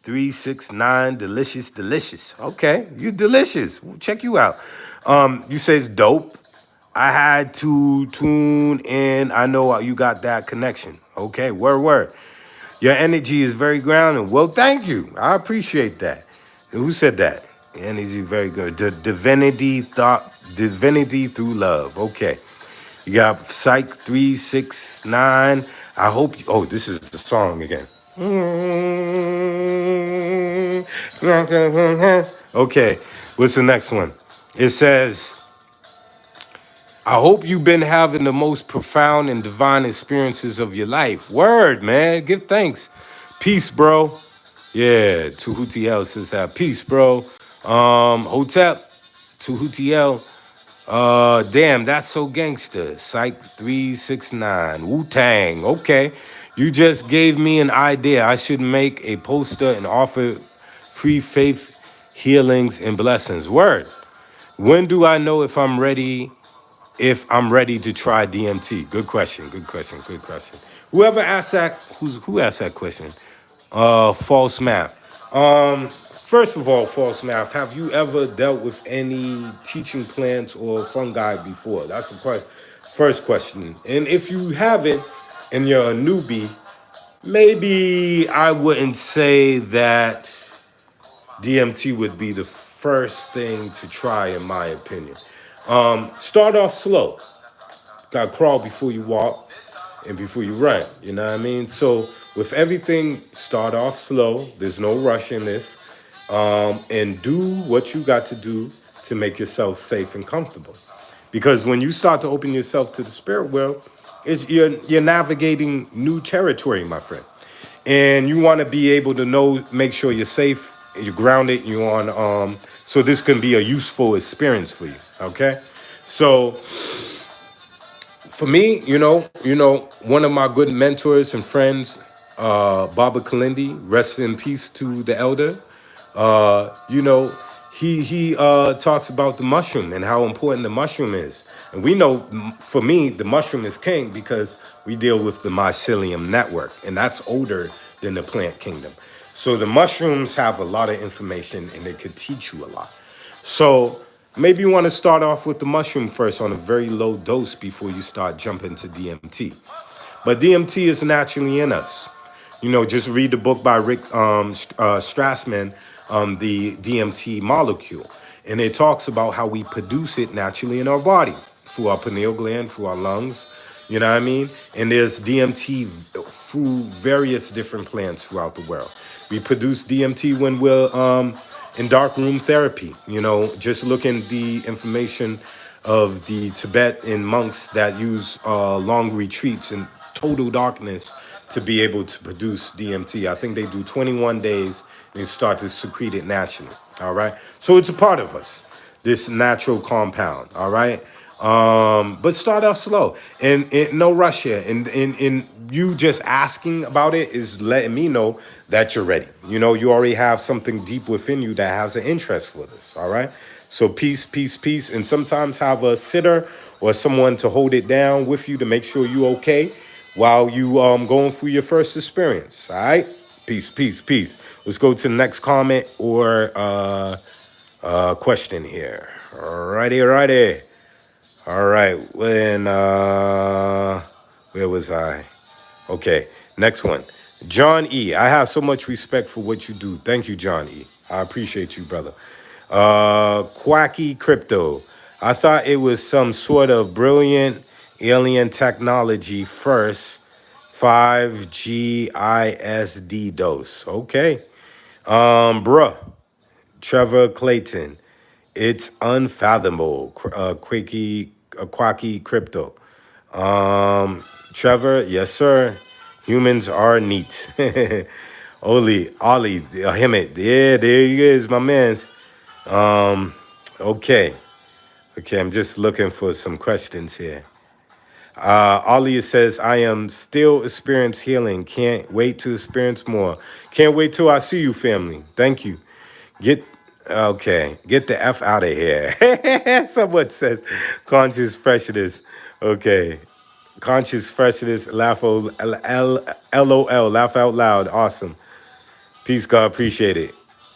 369, delicious, delicious. Okay, you delicious. We'll check you out. You say it's dope. I had to tune in. I know you got that connection. Okay, word. Your energy is very grounded. Well, thank you. I appreciate that. Who said that? Energy very good. The divinity through love. Okay. You got Psych 369. I hope this is the song again. Okay, what's the next one? It says, I hope you've been having the most profound and divine experiences of your life. Word, man. Give thanks. Peace, bro. Yeah, Tuhutiel says that. Peace, bro. Hotep, Tuhutiel. Damn, that's so gangster. Psych 369. Wu-Tang. Okay. You just gave me an idea. I should make a poster and offer free faith healings and blessings. Word. When do I know if I'm ready to try DMT? Good question. Whoever asked that, who asked that question? False math. First of all, false math, have you ever dealt with any teaching plants or fungi before? That's the first question. And if you haven't and you're a newbie, maybe I wouldn't say that DMT would be the first thing to try, in my opinion. Start off slow. Gotta crawl before you walk and before you run. You know what I mean? So with everything, start off slow. There's no rush in this. And do what you got to do to make yourself safe and comfortable. Because when you start to open yourself to the spirit world, you're navigating new territory, my friend. And you want to be able to make sure you're safe, you're grounded, you're on, so this can be a useful experience for you, okay? So for me, one of my good mentors and friends, Baba Kalindi, rest in peace to the elder. he talks about the mushroom and how important the mushroom is. And we know, for me, the mushroom is king because we deal with the mycelium network, and that's older than the plant kingdom. So the mushrooms have a lot of information, and they could teach you a lot. So maybe you want to start off with the mushroom first on a very low dose before you start jumping to DMT. But DMT is naturally in us. You know, just read the book by Rick Strassman, the DMT molecule. And it talks about how we produce it naturally in our body through our pineal gland, through our lungs. You know what I mean? And there's DMT through various different plants throughout the world. We produce DMT when we're in dark room therapy. You know, just looking the information of the Tibetan monks that use long retreats in total darkness to be able to produce DMT. I think they do 21 days and start to secrete it naturally. All right. So it's a part of us, this natural compound. All right. But start out slow and no rush here. And you just asking about it is letting me know that you're ready. You know, you already have something deep within you that has an interest for this. All right. So peace, peace, peace. And sometimes have a sitter or someone to hold it down with you to make sure you're okay while you going through your first experience. All right. Peace, peace, peace. Let's go to the next comment or question here. Alrighty, alrighty. All right. Where was I? Okay. Next one. John E. I have so much respect for what you do. Thank you, John E. I appreciate you, brother. Quacky Crypto. I thought it was some sort of brilliant alien technology first. 5G ISD dose. Okay. Bruh. Trevor Clayton. It's unfathomable. Quacky Crypto. Trevor, yes, sir. Humans are neat. Ollie, Hemet. Yeah, there he is, my man's. Okay. Okay, I'm just looking for some questions here. Ollie says, I am still experience healing. Can't wait to experience more. Can't wait till I see you, family. Thank you. Get the F out of here. Someone says conscious freshness. Okay. Conscious freshness, LOL, laugh out loud. Awesome. Peace, God, appreciate it.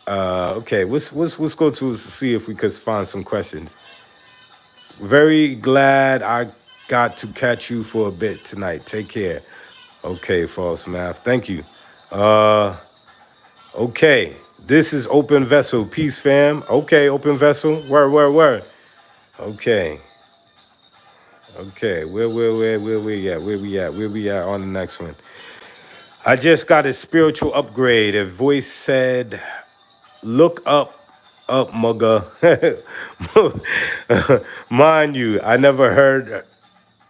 Okay, let's go to see if we could find some questions. Very glad I got to catch you for a bit tonight. Take care. Okay, false math. Thank you. Okay. This is Open Vessel. Peace, fam. Okay, Open Vessel. Word. Okay. Okay. Where we at? Where we at on the next one? I just got a spiritual upgrade. A voice said, look up, mugga. Mind you, I never heard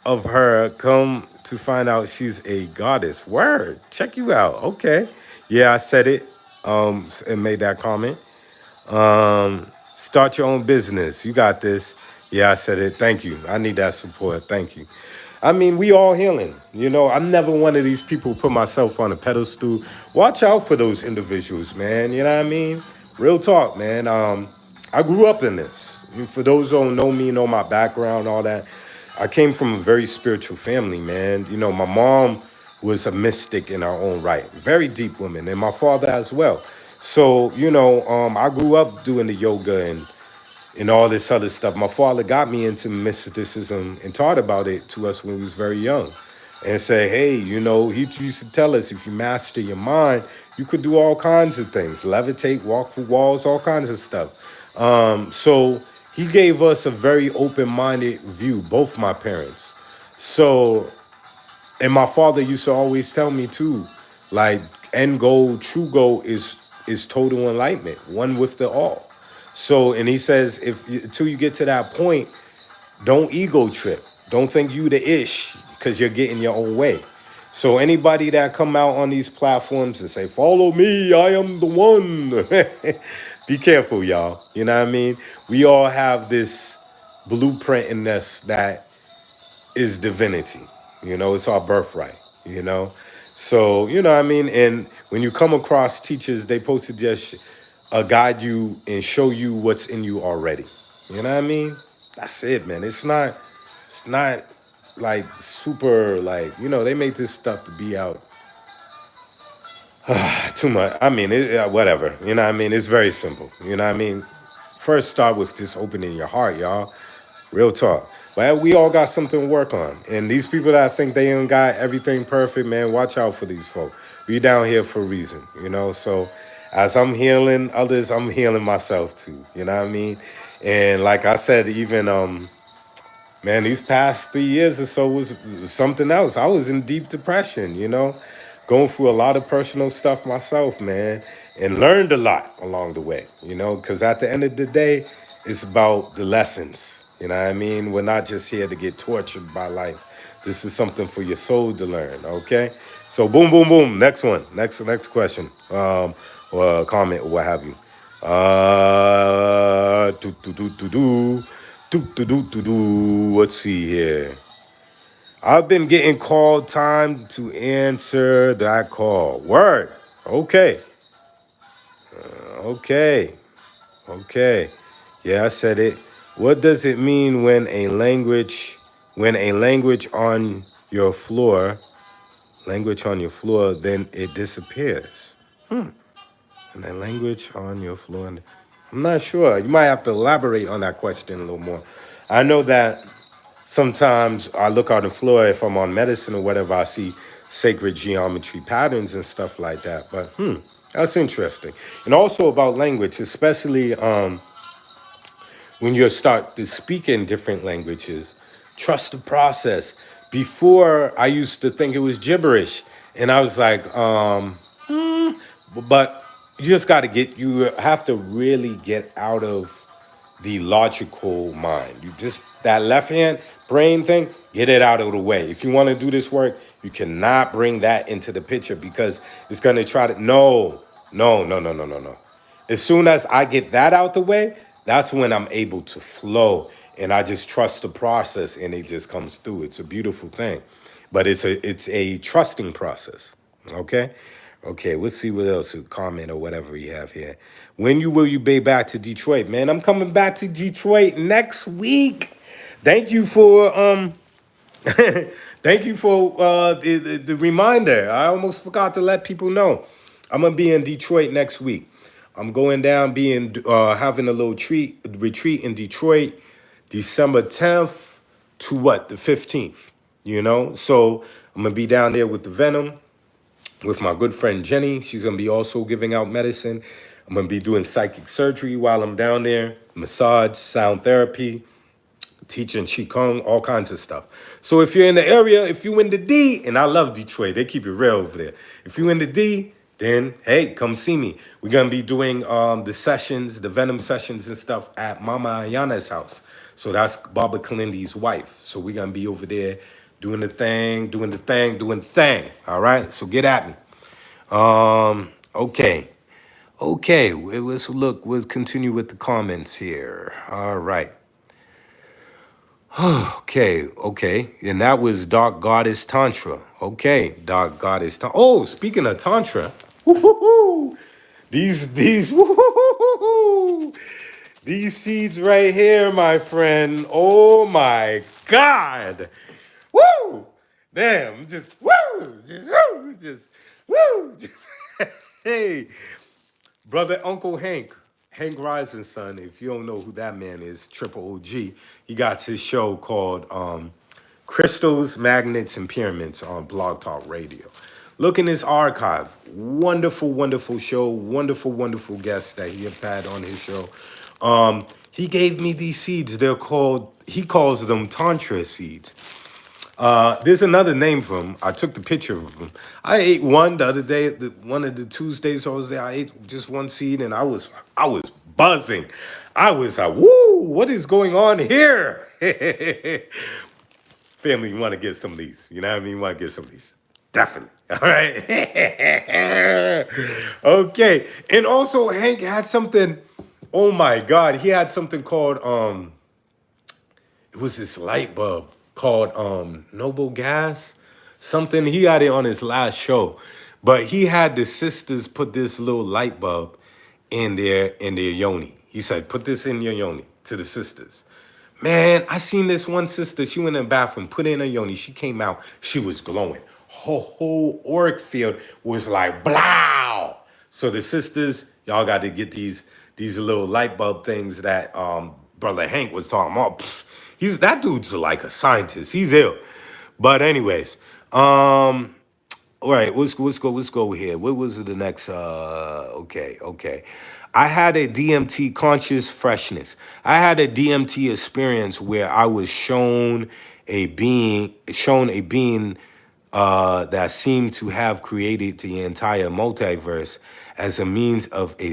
of her. Come to find out she's a goddess. Word. Check you out. Okay. Yeah, I said it. And made that comment. Start your own business. You got this. Yeah, I said it. Thank you. I need that support. Thank you. I mean, we all healing. You know, I'm never one of these people who put myself on a pedestal. Watch out for those individuals, man. You know what I mean? Real talk, man. I grew up in this. For those who don't know me, know my background, all that. I came from a very spiritual family, man. You know, my mom was a mystic in her own right. Very deep woman. And my father as well. So, you know, I grew up doing the yoga and all this other stuff. My father got me into mysticism and taught about it to us when we was very young. And say, hey, you know, he used to tell us if you master your mind, you could do all kinds of things. Levitate, walk through walls, all kinds of stuff. So he gave us a very open-minded view, both my parents. So, and my father used to always tell me too, like, end goal, true goal is total enlightenment, one with the all. So, and he says, until you get to that point, don't ego trip. Don't think you the ish because you're getting your own way. So anybody that come out on these platforms and say, follow me, I am the one. Be careful, y'all. You know what I mean? We all have this blueprint in us that is divinity. You know, it's our birthright, you know? So, you know what I mean? And when you come across teachers, they supposed to just guide you and show you what's in you already. You know what I mean? That's it, man. It's not like super like, they make this stuff to be out too much. I mean, whatever. You know what I mean? It's very simple. You know what I mean? First, start with just opening your heart, y'all. Real talk. But we all got something to work on. And these people that think they ain't got everything perfect, man, watch out for these folk. We down here for a reason, So as I'm healing others, I'm healing myself too. You know what I mean? And like I said, even man, these past 3 years or so was something else. I was in deep depression, going through a lot of personal stuff myself, man, and learned a lot along the way, because at the end of the day, it's about the lessons. You know what I mean? We're not just here to get tortured by life. This is something for your soul to learn, okay? So boom, boom, boom. Next one. Next question. Or comment or what have you. Do do do do do. Do, do, do, do, do. Let's see here. I've been getting called time to answer that call. Word. Okay. Okay. Okay. Yeah, I said it. What does it mean when a language on your floor, then it disappears? And a language on your floor. I'm not sure. You might have to elaborate on that question a little more. I know that sometimes I look on the floor if I'm on medicine or whatever, I see sacred geometry patterns and stuff like that. But that's interesting. And also about language, especially when you start to speak in different languages, trust the process. Before, I used to think it was gibberish. And I was like, but you have to really get out of the logical mind. You just, that left hand brain thing, get it out of the way. If you want to do this work, you cannot bring that into the picture because it's going to try to, no, no, no, no, no, no, no. As soon as I get that out the way, that's when I'm able to flow and I just trust the process and it just comes through. It's a beautiful thing, but it's a trusting process. Okay. Okay, let's see what else a comment or whatever you have here. When will you be back to Detroit, man? I'm coming back to Detroit next week. Thank you for thank you for the reminder. I almost forgot to let people know. I'm gonna be in Detroit next week. I'm going down, having a little retreat in Detroit, December 10th to the 15th. So I'm gonna be down there with the Venom, with my good friend Jenny. She's going to be also giving out medicine. I'm going to be doing psychic surgery while I'm down there, massage, sound therapy, teaching Qigong, all kinds of stuff. So if you're in the area, if you in the D, and I love Detroit, they keep it real over there. If you in the D, then, hey, come see me. We're going to be doing the Venom sessions and stuff at Mama Ayana's house. So that's Baba Kalindi's wife. So we're going to be over there doing the thing. All right? So get at me. Okay. Okay, let's continue with the comments here. All right. Okay. And that was Dark Goddess Tantra. Okay, Dark Goddess Tantra. Oh, speaking of Tantra, woo-hoo-hoo, these woo-hoo-hoo-hoo, these seeds right here, my friend. Oh my God. Woo! Damn, just woo! Just hey, brother Uncle Hank Rising son. If you don't know who that man is, Triple OG. He got his show called Crystals, Magnets, and Pyramids on Blog Talk Radio. Look in his archive. Wonderful, wonderful show. Wonderful, wonderful guests that he have had on his show. He gave me these seeds. He calls them Tantra seeds. There's another name for them. I took the picture of them. I ate one the other day. One of the Tuesdays I was there, I ate just one seed, and I was buzzing. I was like, "Woo! What is going on here?" Family, you want to get some of these? You know what I mean? You want to get some of these? Definitely. All right. Okay. And also, Hank had something. Oh my God, he had something called it was this light bulb called Noble Gas, something. He had it on his last show, but he had the sisters put this little light bulb in their yoni. He said, put this in your yoni to the sisters. Man, I seen this one sister. She went in the bathroom, put in her yoni. She came out. She was glowing. Her whole auric field was like blow. So the sisters, y'all got to get these little light bulb things that brother Hank was talking about. He's that dude's like a scientist. He's ill. But anyways, all right, let's go here. What was the next okay. I had a DMT conscious freshness. I had a DMT experience where I was shown a being that seemed to have created the entire multiverse as a means of a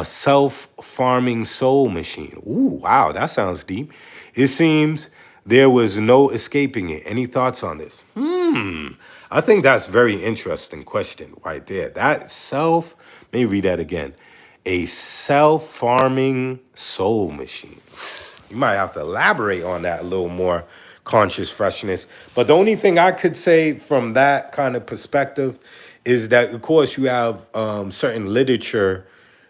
self-farming soul machine. Ooh, wow, that sounds deep. It seems there was no escaping it. Any thoughts on this? I think that's very interesting question right there. Let me read that again. A self-farming soul machine. You might have to elaborate on that a little more, conscious freshness. But the only thing I could say from that kind of perspective is that, of course, you have certain literature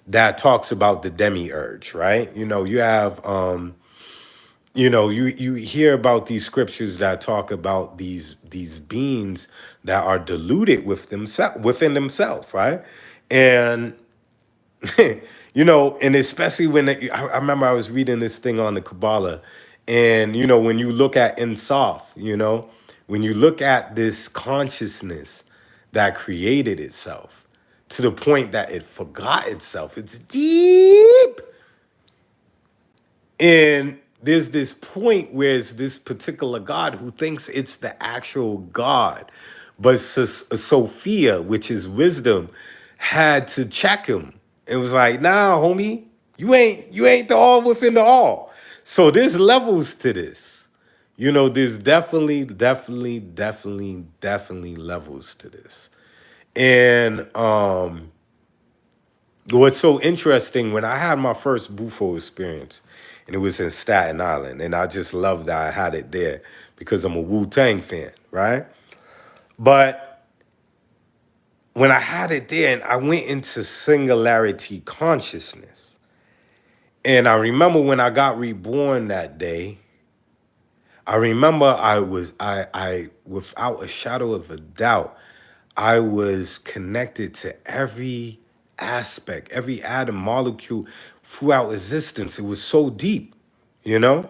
that talks about the demiurge, right? You have you hear about these scriptures that talk about these beings that are deluded within themselves, right? And and especially when I remember I was reading this thing on the Kabbalah, and when you look at Insaf, when you look at this consciousness that created itself to the point that it forgot itself, it's deep. And there's this point where it's this particular God who thinks it's the actual God. But Sophia, which is wisdom, had to check him. It was like, nah, homie, you ain't the all within the all. So there's levels to this. There's definitely levels to this. And what's so interesting, when I had my first Bufo experience, and it was in Staten Island, and I just love that I had it there because I'm a Wu-Tang fan, right? But when I had it there, and I went into singularity consciousness, and I remember when I got reborn that day, I remember I without a shadow of a doubt, I was connected to every aspect, every atom, molecule throughout existence. It was so deep, you know?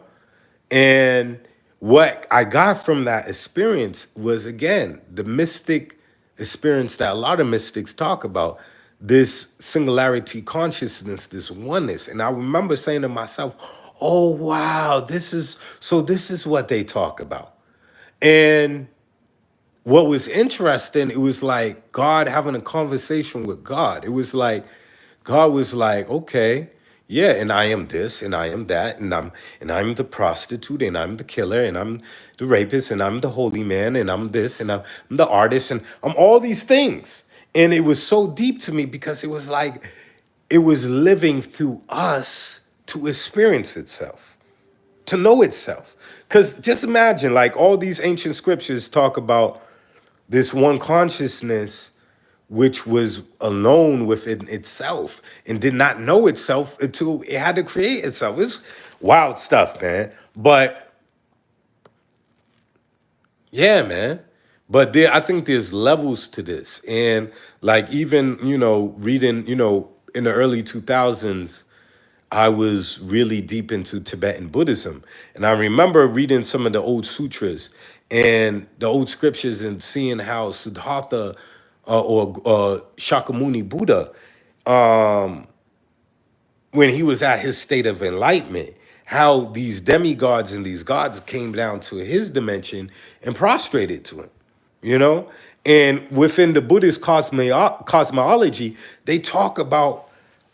And what I got from that experience was, again, the mystic experience that a lot of mystics talk about, this singularity consciousness, this oneness. And I remember saying to myself, oh, wow, this is what they talk about. And what was interesting, it was like God having a conversation with God. It was like God was like, okay, yeah, and I am this and I am that, and I'm the prostitute and I'm the killer and I'm the rapist and I'm the holy man and I'm this and I'm the artist and I'm all these things. And it was so deep to me because it was like it was living through us to experience itself, to know itself. Because just imagine, like, all these ancient scriptures talk about this one consciousness which was alone within itself and did not know itself until it had to create itself. It's wild stuff, man. But yeah, man. But I think there's levels to this. And like, even, reading, in the early 2000s, I was really deep into Tibetan Buddhism. And I remember reading some of the old sutras and the old scriptures and seeing how Siddhartha or Shakyamuni Buddha, when he was at his state of enlightenment, how these demigods and these gods came down to his dimension and prostrated to him, you know? And within the Buddhist cosmology, they talk about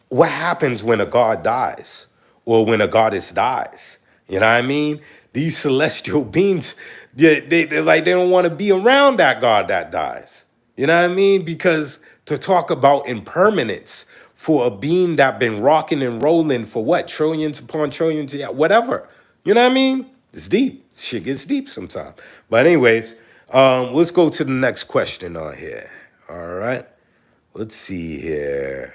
what happens when a god dies or when a goddess dies. You know what I mean? These celestial beings, they're like, they don't want to be around that god that dies. You know what I mean? Because to talk about impermanence for a being that been rocking and rolling for what, trillions upon trillions, yeah, whatever. You know what I mean? It's deep. Shit gets deep sometimes. But anyways, let's go to the next question on here. All right. Let's see here.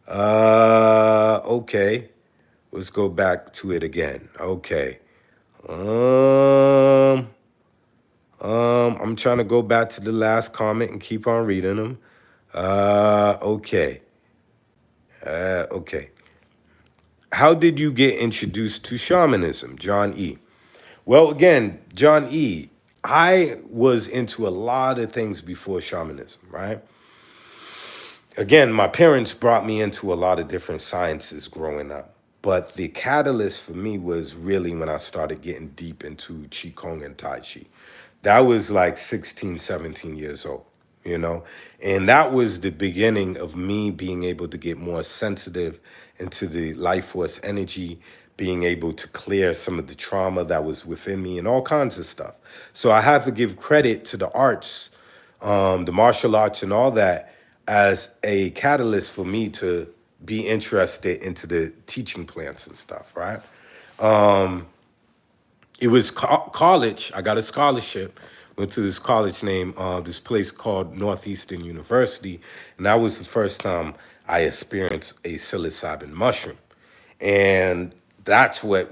Okay. Let's go back to it again. Okay. Um, I'm trying to go back to the last comment and keep on reading them. Okay. Okay. How did you get introduced to shamanism, John E? Well, again, John E, I was into a lot of things before shamanism, right? Again, my parents brought me into a lot of different sciences growing up. But the catalyst for me was really when I started getting deep into Qigong and Tai Chi. That was like 16, 17 years old, you know? And that was the beginning of me being able to get more sensitive into the life force energy, being able to clear some of the trauma that was within me and all kinds of stuff. So I have to give credit to the arts, the martial arts and all that as a catalyst for me to be interested into the teaching plants and stuff, right? It was college. I got a scholarship. Went to this college named this place called Northeastern University, and that was the first time I experienced a psilocybin mushroom, and that's what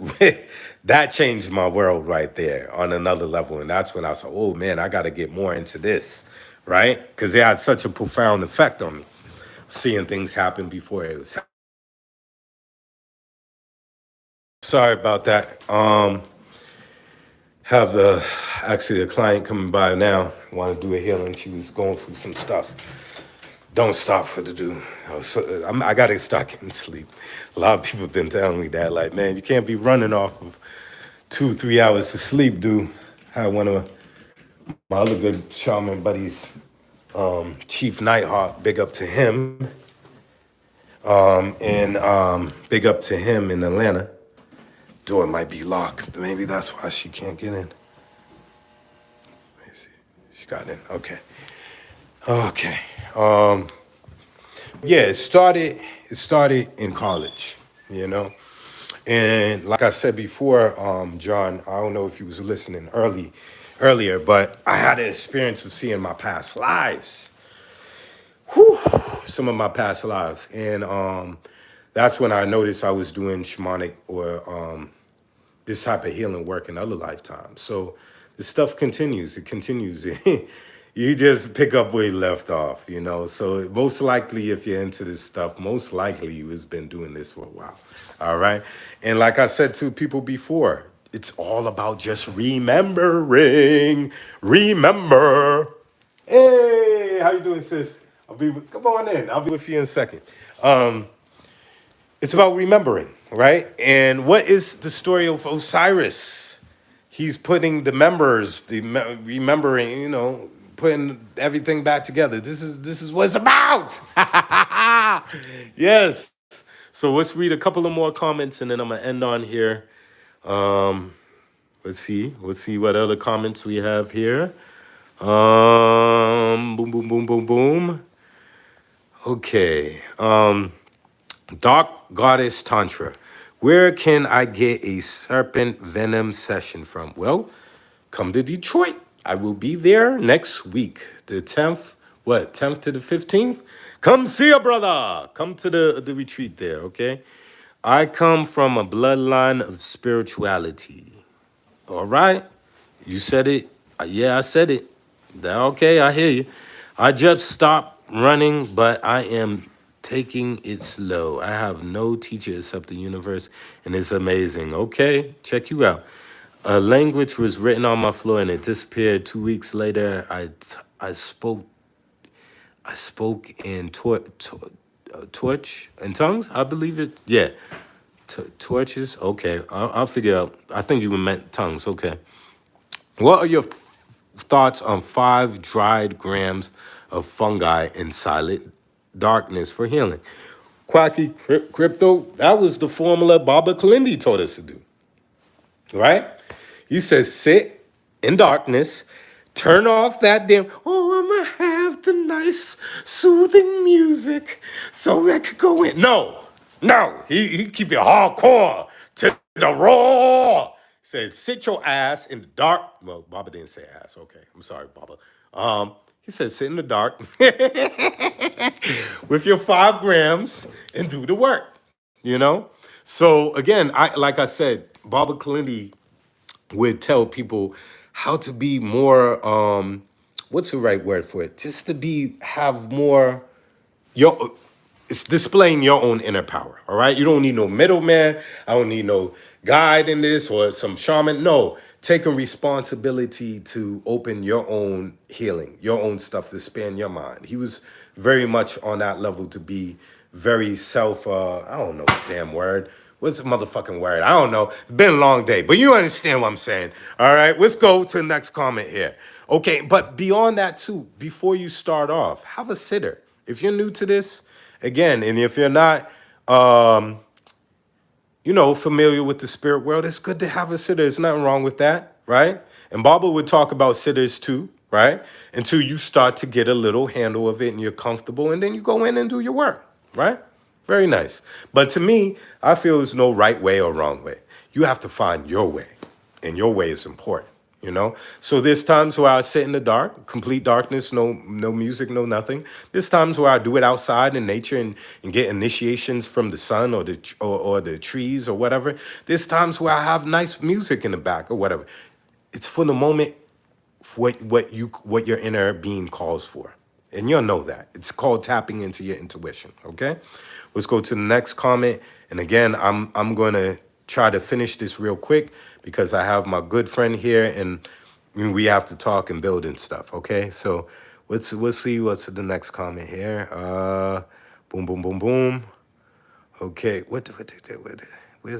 that changed my world right there on another level. And that's when I said, "Oh man, I got to get more into this," right? Because it had such a profound effect on me, seeing things happen before it was. Sorry about that. Have the actually a client coming by now. Want to do a healing. She was going through some stuff. Don't stop for the do. I gotta start getting sleep. A lot of people have been telling me that, like, man, you can't be running off of 2, 3 hours of sleep, dude. I had one of my other good shaman buddies, Chief Nighthawk. Big up to him, and big up to him in Atlanta. Door might be locked. Maybe that's why she can't get in. Let me see. She got in. Okay. Okay. Yeah, it started in college, you know. And like I said before, John, I don't know if you was listening earlier, but I had an experience of seeing my past lives. Whew, some of my past lives. And that's when I noticed I was doing shamanic or this type of healing work in other lifetimes. So the stuff continues. It continues. You just pick up where you left off, you know. So most likely, if you're into this stuff, most likely you has been doing this for a while. All right. And like I said to people before, it's all about just remembering. Remember. Hey, how you doing, sis? Come on in. I'll be with you in a second. It's about remembering, right? And what is the story of Osiris? He's putting the members, remembering, you know, putting everything back together. This is what it's about. Yes. So let's read a couple of more comments, and then I'm gonna end on here. Um, let's see. Let's see what other comments we have here. Boom, boom, boom, boom, boom. Okay. Dark Goddess Tantra. Where can I get a serpent venom session from? Well, come to Detroit. I will be there next week, the 10th, 10th to the 15th? Come see a brother. Come to the retreat there, okay? I come from a bloodline of spirituality. All right? You said it. Yeah, I said it. Okay, I hear you. I just stopped running, but I am taking it slow. I have no teacher except the universe, and it's amazing. Okay, check you out. A language was written on my floor, and it disappeared. 2 weeks later, I spoke in torch in tongues. I believe it. Yeah, torches. Okay, I'll figure out. I think you meant tongues. Okay. What are your thoughts on 5 dried grams of fungi in silent darkness for healing? Quacky crypto, that was the formula Baba Kalindi told us to do, right? You said sit in darkness, turn off that damn, oh, I'm gonna have the nice soothing music so I could go in. No, he keep it hardcore to the raw. Said sit your ass in the dark. Well, Baba didn't say ass. Okay, I'm sorry, Baba. He said, sit in the dark with your 5 grams and do the work, you know? So again, like I said, Baba Kalindi would tell people how to be more, what's the right word for it? Just to have more, your, it's displaying your own inner power, all right? You don't need no middleman. I don't need no guide in this or some shaman. No, taking responsibility to open your own healing, your own stuff to expand your mind. He was very much on that level to be very I don't know the damn word. What's the motherfucking word? I don't know. It's been a long day, but you understand what I'm saying. All right, let's go to the next comment here. Okay, but beyond that too, before you start off, have a sitter. If you're new to this, again, and if you're not, familiar with the spirit world, it's good to have a sitter. There's nothing wrong with that, right? And Baba would talk about sitters too, right? Until you start to get a little handle of it and you're comfortable, and then you go in and do your work, right? Very nice. But to me, I feel there's no right way or wrong way. You have to find your way, and your way is important. So there's times where I sit in the dark, complete darkness, no music, no nothing. There's times where I do it outside in nature and get initiations from the sun or the trees or whatever. There's times where I have nice music in the back or whatever. It's for the moment, for what your inner being calls for. And you'll know that. It's called tapping into your intuition. Okay? Let's go to the next comment. And again, I'm gonna try to finish this real quick because I have my good friend here and we have to talk and build and stuff. Okay? So let's see what's the next comment here. Boom, boom, boom, boom. Okay, where's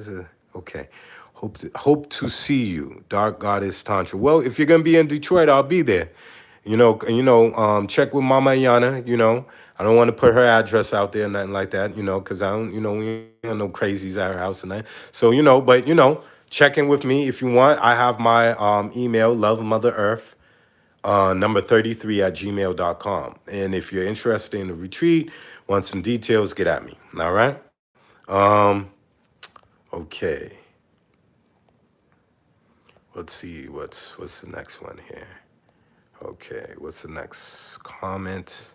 the, okay. Hope to see you, Dark Goddess Tantra. Well, if you're gonna be in Detroit, I'll be there. Check with Mama Yana, I don't want to put her address out there, nothing like that, because I don't, we don't no crazies at her house and that. So, but check in with me if you want. I have my email, Love Mother Earth, number 33 at gmail.com. And if you're interested in the retreat, want some details, get at me. All right. Okay. Let's see what's the next one here. Okay, what's the next comment?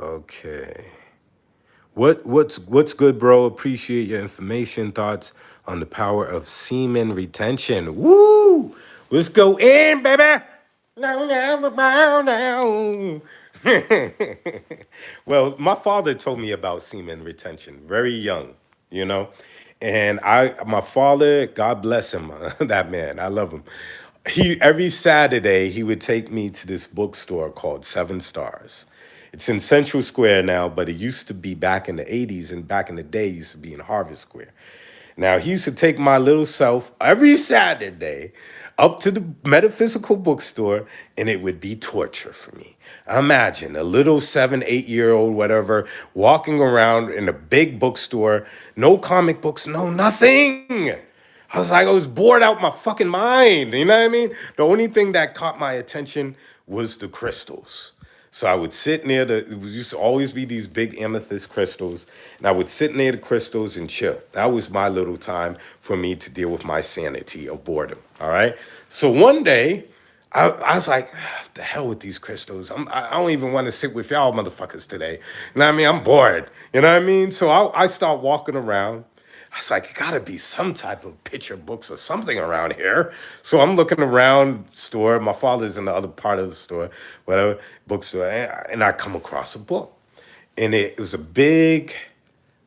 Okay. What's good, bro? Appreciate your information, thoughts on the power of semen retention. Woo! Let's go in, baby. No, no, no, no. Well, my father told me about semen retention very young, you know. And my father, God bless him, that man, I love him. Every Saturday he would take me to this bookstore called Seven Stars. It's in Central Square now, but it used to be back in the 80s, and back in the day it used to be in Harvard Square. Now, he used to take my little self every Saturday up to the metaphysical bookstore, and it would be torture for me. Imagine a little 7, 8 year old, whatever, walking around in a big bookstore, no comic books, no nothing. I was bored out my fucking mind. You know what I mean? The only thing that caught my attention was the crystals. So I would sit near it used to always be these big amethyst crystals, and I would sit near the crystals and chill. That was my little time for me to deal with my sanity of boredom. All right. So one day, I was like, the hell with these crystals. I don't even want to sit with y'all motherfuckers today. You know what I mean? I'm bored. You know what I mean? So I start walking around. I was like, it gotta be some type of picture books or something around here. So I'm looking around store. My father's in the other part of the store, whatever, bookstore, and I come across a book. And it was a big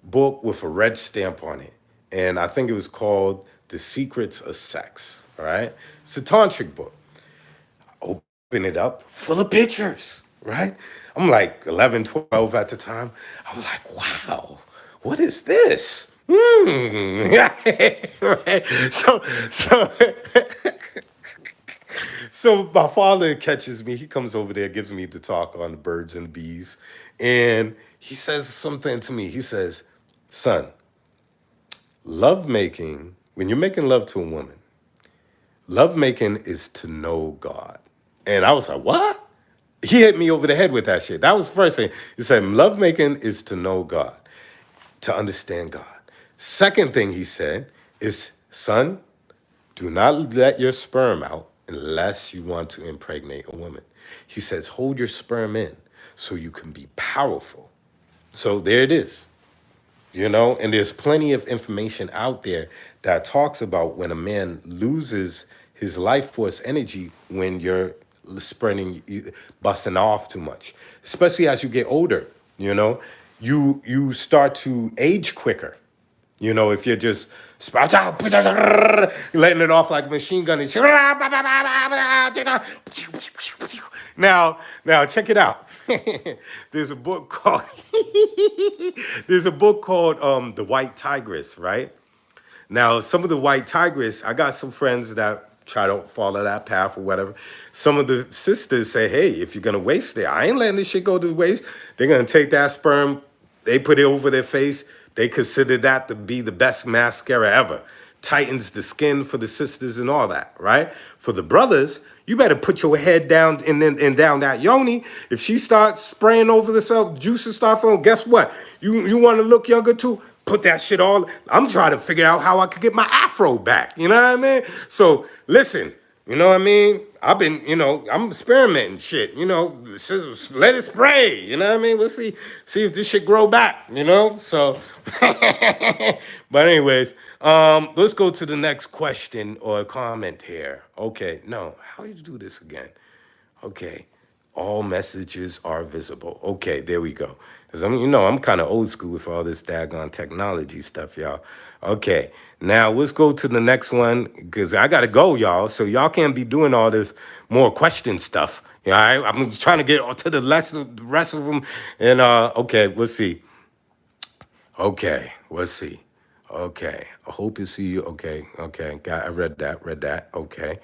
book with a red stamp on it. And I think it was called The Secrets of Sex. All right. It's a tantric book. Open it up, full of pictures, right? I'm like 11, 12 at the time. I was like, wow, what is this? Right. So so my father catches me. He comes over there, gives me the talk on the birds and bees, and he says something to me. He says, "Son, love making, when you're making love to a woman, love making is to know God." And I was like, "What?" He hit me over the head with that shit. That was the first thing. He said, "Love making is to know God, to understand God." Second thing he said is, "Son, do not let your sperm out unless you want to impregnate a woman." He says, hold your sperm in so you can be powerful. So there it is. And there's plenty of information out there that talks about when a man loses his life force energy when you're busting off too much, especially as you get older. You start to age quicker. If you're just letting it off like a machine gun. Now check it out. There's a book called The White Tigress, right? Now, some of the white tigress, I got some friends that try to follow that path or whatever. Some of the sisters say, hey, if you're going to waste it, I ain't letting this shit go to waste. They're going to take that sperm, they put it over their face. They consider that to be the best mascara ever. Tightens the skin for the sisters and all that, right? For the brothers, you better put your head down and down that yoni. If she starts spraying over herself, juices start flowing, guess what? You want to look younger too? Put that shit all. I'm trying to figure out how I could get my afro back. You know what I mean? So listen, you know what I mean? I've been, I'm experimenting shit. Let it spray. You know what I mean? We'll see if this shit grow back. So, but anyways, let's go to the next question or comment here. Okay, no, how do you do this again? Okay. All messages are visible. Okay, there we go. Because I'm kind of old school with all this daggone technology stuff, y'all. Okay, now let's go to the next one because I got to go, y'all. So y'all can't be doing all this more question stuff. I'm trying to get to the rest of them. And, okay, let's see. Okay, let's see. Okay, I hope you see you. Okay, I read that. Okay.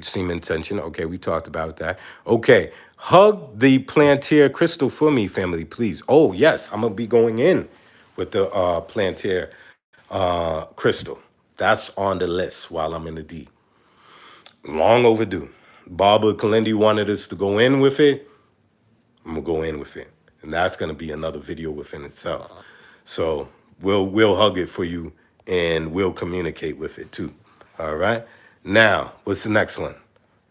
Seem intention. Okay, we talked about that. Okay, hug the plantier crystal for me, family, please. Oh, yes, I'm going to be going in with the plantier crystal. That's on the list while I'm in the D. Long overdue. Barbara Kalindi wanted us to go in with it. I'm going to go in with it. And that's going to be another video within itself. So we'll hug it for you and we'll communicate with it too. All right. Now, what's the next one?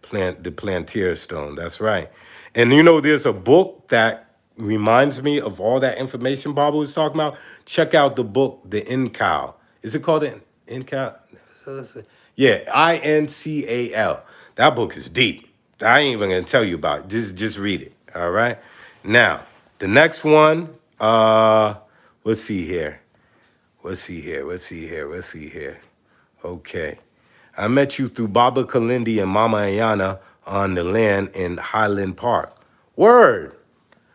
The plantier stone. That's right. And there's a book that reminds me of all that information Barbara was talking about. Check out the book, The Incal. Is it called The Incal? Yeah, INCAL. That book is deep. I ain't even gonna tell you about it. Just read it. All right. Now, the next one. Let's see here. Okay. I met you through Baba Kalindi and Mama Ayana on the land in Highland Park. Word.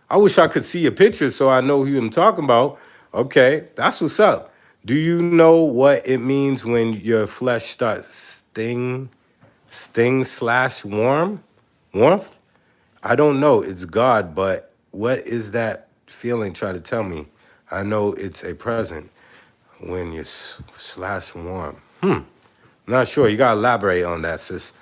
I wish I could see your picture so I know who I'm talking about. Okay, that's what's up. Do you know what it means when your flesh starts warmth? I don't know. It's God, but what is that feeling? Try to tell me. I know it's a present when you slash warm. Not sure. You gotta elaborate on that, sis.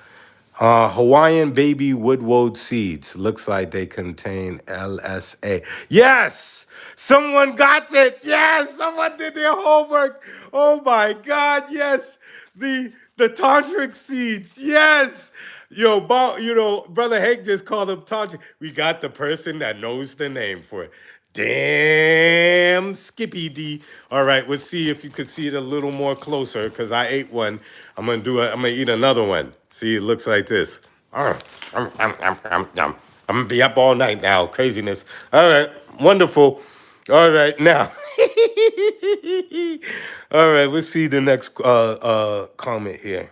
Hawaiian baby woodwode seeds. Looks like they contain LSA. Yes! Someone got it! Yes! Someone did their homework! Oh my God, yes! The tantric seeds, yes! Brother Hank just called them tantric. We got the person that knows the name for it. Damn, Skippy D. All right, let's see if you could see it a little more closer, because I ate one. I'm gonna eat another one. See, it looks like this. I'm gonna be up all night now. Craziness. All right, wonderful. All right, now. All right, let's see the next comment here.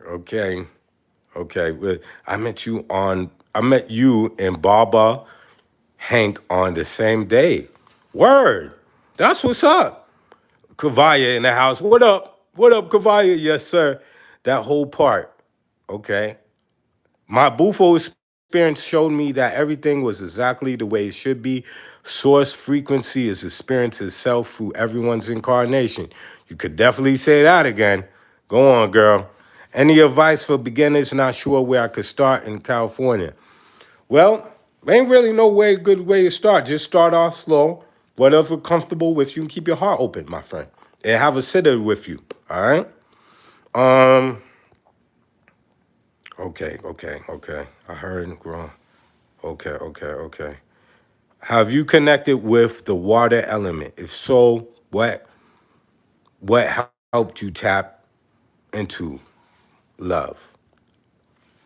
Okay. I met you and Baba Hank on the same day. Word. That's what's up. Kavaya in the house. What up? What up, Kavaya? Yes, sir. That whole part. Okay. My Bufo experience showed me that everything was exactly the way it should be. Source frequency is experience itself through everyone's incarnation. You could definitely say that again. Go on, girl. Any advice for beginners not sure where I could start in California? Well, ain't really no good way to start. Just start off slow. Whatever comfortable with you, and keep your heart open, my friend. And have a sitter with you, all right? Um. Okay. I heard grown. Okay. Have you connected with the water element? If so, what helped you tap into love?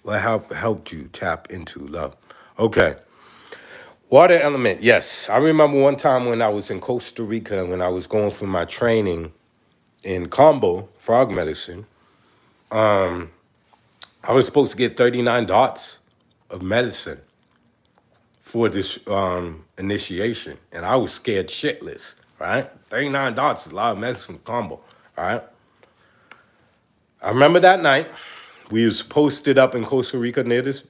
What helped you tap into love? Okay. Water element, yes. I remember one time when I was in Costa Rica, when I was going through my training in combo frog medicine. I was supposed to get 39 dots of medicine for this initiation, and I was scared shitless, right? 39 dots is a lot of medicine combo, right? I remember that night, we was posted up in Costa Rica near this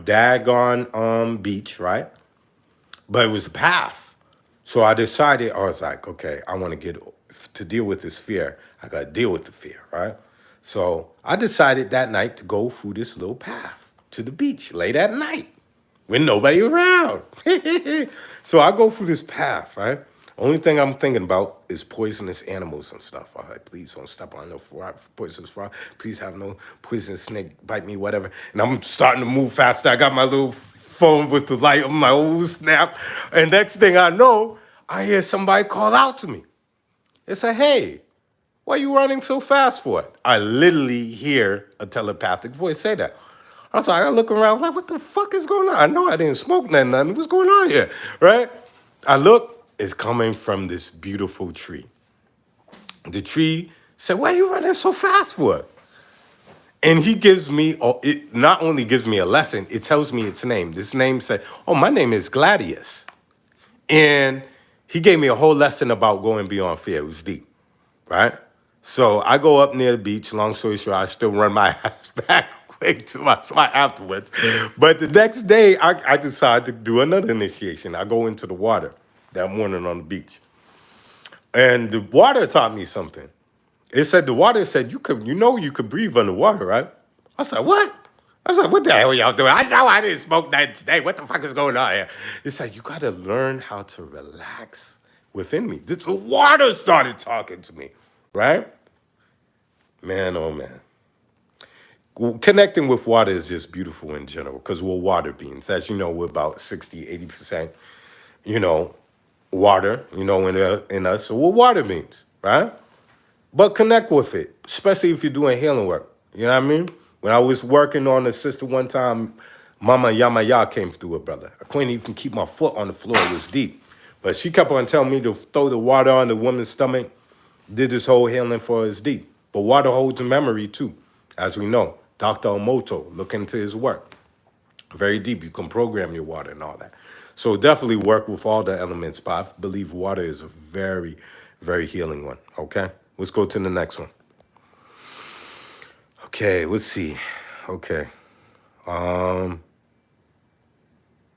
daggone beach, right? But it was a path. So I decided, I was like, okay, I want to to deal with this fear. I got to deal with the fear, right? So I decided that night to go through this little path to the beach late at night with nobody around. So I go through this path, right? Only thing I'm thinking about is poisonous animals and stuff. All right, please don't step on no poisonous frog. Please have no poisonous snake bite me, whatever. And I'm starting to move faster. I got my little phone with the light on my old snap. And next thing I know, I hear somebody call out to me. They say, hey, why are you running so fast for it? I literally hear a telepathic voice say that. I was like, I look around, I was like, what the fuck is going on? I know I didn't smoke nothing. What's going on here, right? I look, it's coming from this beautiful tree. The tree said, why are you running so fast for it? And he gives me, it not only gives me a lesson, it tells me its name. This name said, oh, my name is Gladius. And he gave me a whole lesson about going beyond fear. It was deep, right? So I go up near the beach. Long story short, I still run my ass back quick to my spot afterwards. But the next day, I decide to do another initiation. I go into the water that morning on the beach. And the water taught me something. It said, the water said, you could breathe underwater, right? I said, what? I was like, what the hell y'all doing? I know I didn't smoke that today. What the fuck is going on here? It said, you got to learn how to relax within me. The water started talking to me, right? Man, oh man. Well, connecting with water is just beautiful in general because we're water beings. As you know, we're about 60, 80%, you know, water, in us. So we're water beings, right? But connect with it, especially if you're doing healing work. You know what I mean? When I was working on a sister one time, Mama Yamaya came through her brother. I couldn't even keep my foot on the floor. It was deep. But she kept on telling me to throw the water on the woman's stomach. Did this whole healing for us deep. But water holds a memory too, as we know. Dr. Omoto, look into his work. Very deep. You can program your water and all that. So definitely work with all the elements. But I believe water is a very, very healing one. Okay? Let's go to the next one. Okay, let's see. Okay.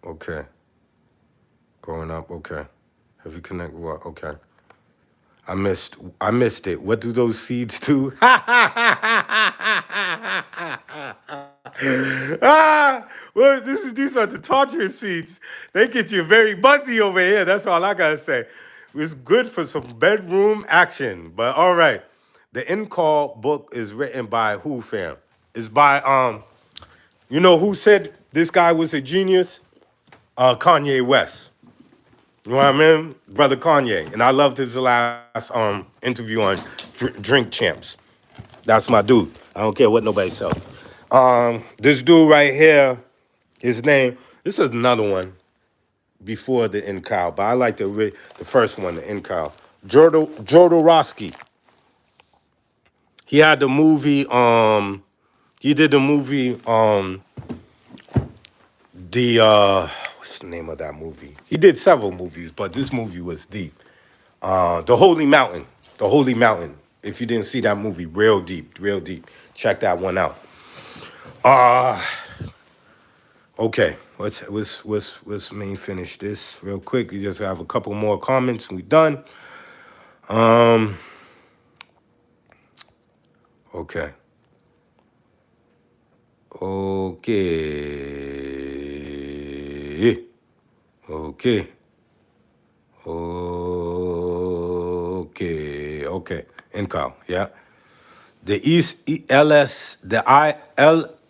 Okay. Growing up, okay. Have you connected what? Okay. I missed it. What do those seeds do? Well, these are the torture seeds. They get you very buzzy over here. That's all I gotta say. It's good for some bedroom action. But all right. The In Call book is written by who, fam? It's by you know who said this guy was a genius? Kanye West. You know what I mean? Brother Kanye. And I loved his last interview on Drink Champs. That's my dude. I don't care what nobody says. This dude right here, his name, this is another one before the NCAL, but I like the first one, the NCAL. Jodorowsky. He had the movie, he did the movie, what's the name of that movie? He did several movies, but this movie was deep. The Holy Mountain. The Holy Mountain. If you didn't see that movie, real deep, real deep. Check that one out. Okay, let's main finish this real quick. We just have a couple more comments and we done. Okay. Okay. Okay. Okay. Okay. NCAL, yeah. The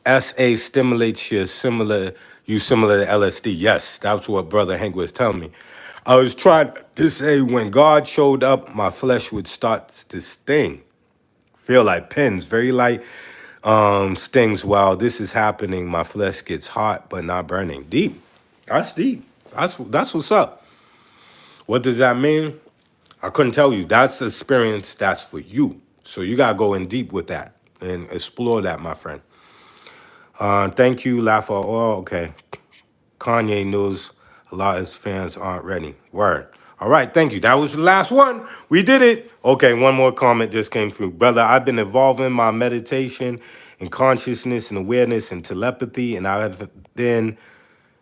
ILSA stimulates you similar to LSD. Yes, that's what Brother Hank was telling me. I was trying to say when God showed up, my flesh would start to sting. Feel like pins, very light stings. While this is happening, my flesh gets hot but not burning. Deep. That's deep. That's what's up. What does that mean? I couldn't tell you. That's the experience that's for you. So you gotta go in deep with that and explore that, my friend. Thank you, Laugh Out. Oh, okay. Kanye knows a lot of his fans aren't ready. Word. All right, thank you. That was the last one. We did it. Okay, one more comment just came through. Brother, I've been evolving my meditation and consciousness and awareness and telepathy, and I have been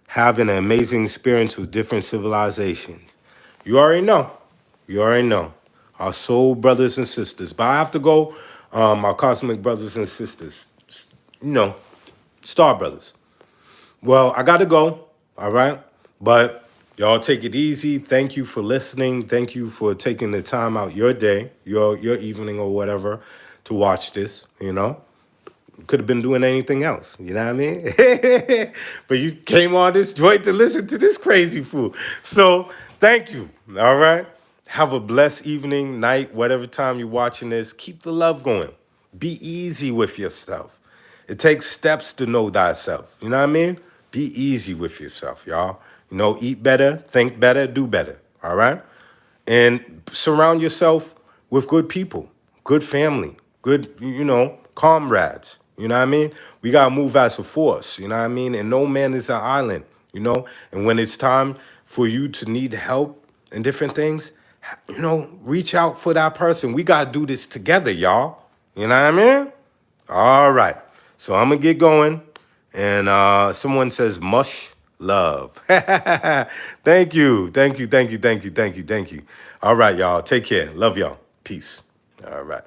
having an amazing experience with different civilizations. You already know. You already know. Our soul brothers and sisters. But I have to go. Our cosmic brothers and sisters. You know, star brothers. Well, I got to go. All right. But y'all take it easy. Thank you for listening. Thank you for taking the time out your day, your evening or whatever to watch this, you know. Could have been doing anything else, you know what I mean? But you came on this joint to listen to this crazy fool. So thank you, all right? Have a blessed evening, night, whatever time you're watching this. Keep the love going. Be easy with yourself. It takes steps to know thyself, you know what I mean? Be easy with yourself, y'all. You know, eat better, think better, do better, all right? And surround yourself with good people, good family, good, you know, comrades. You know what I mean? We got to move as a force, you know what I mean? And no man is an island, you know? And when it's time for you to need help and different things, you know, reach out for that person. We got to do this together, y'all. You know what I mean? All right. So I'm going to get going. And someone says, mush love. Thank you. Thank you. Thank you. Thank you. Thank you. Thank you. All right, y'all. Take care. Love y'all. Peace. All right.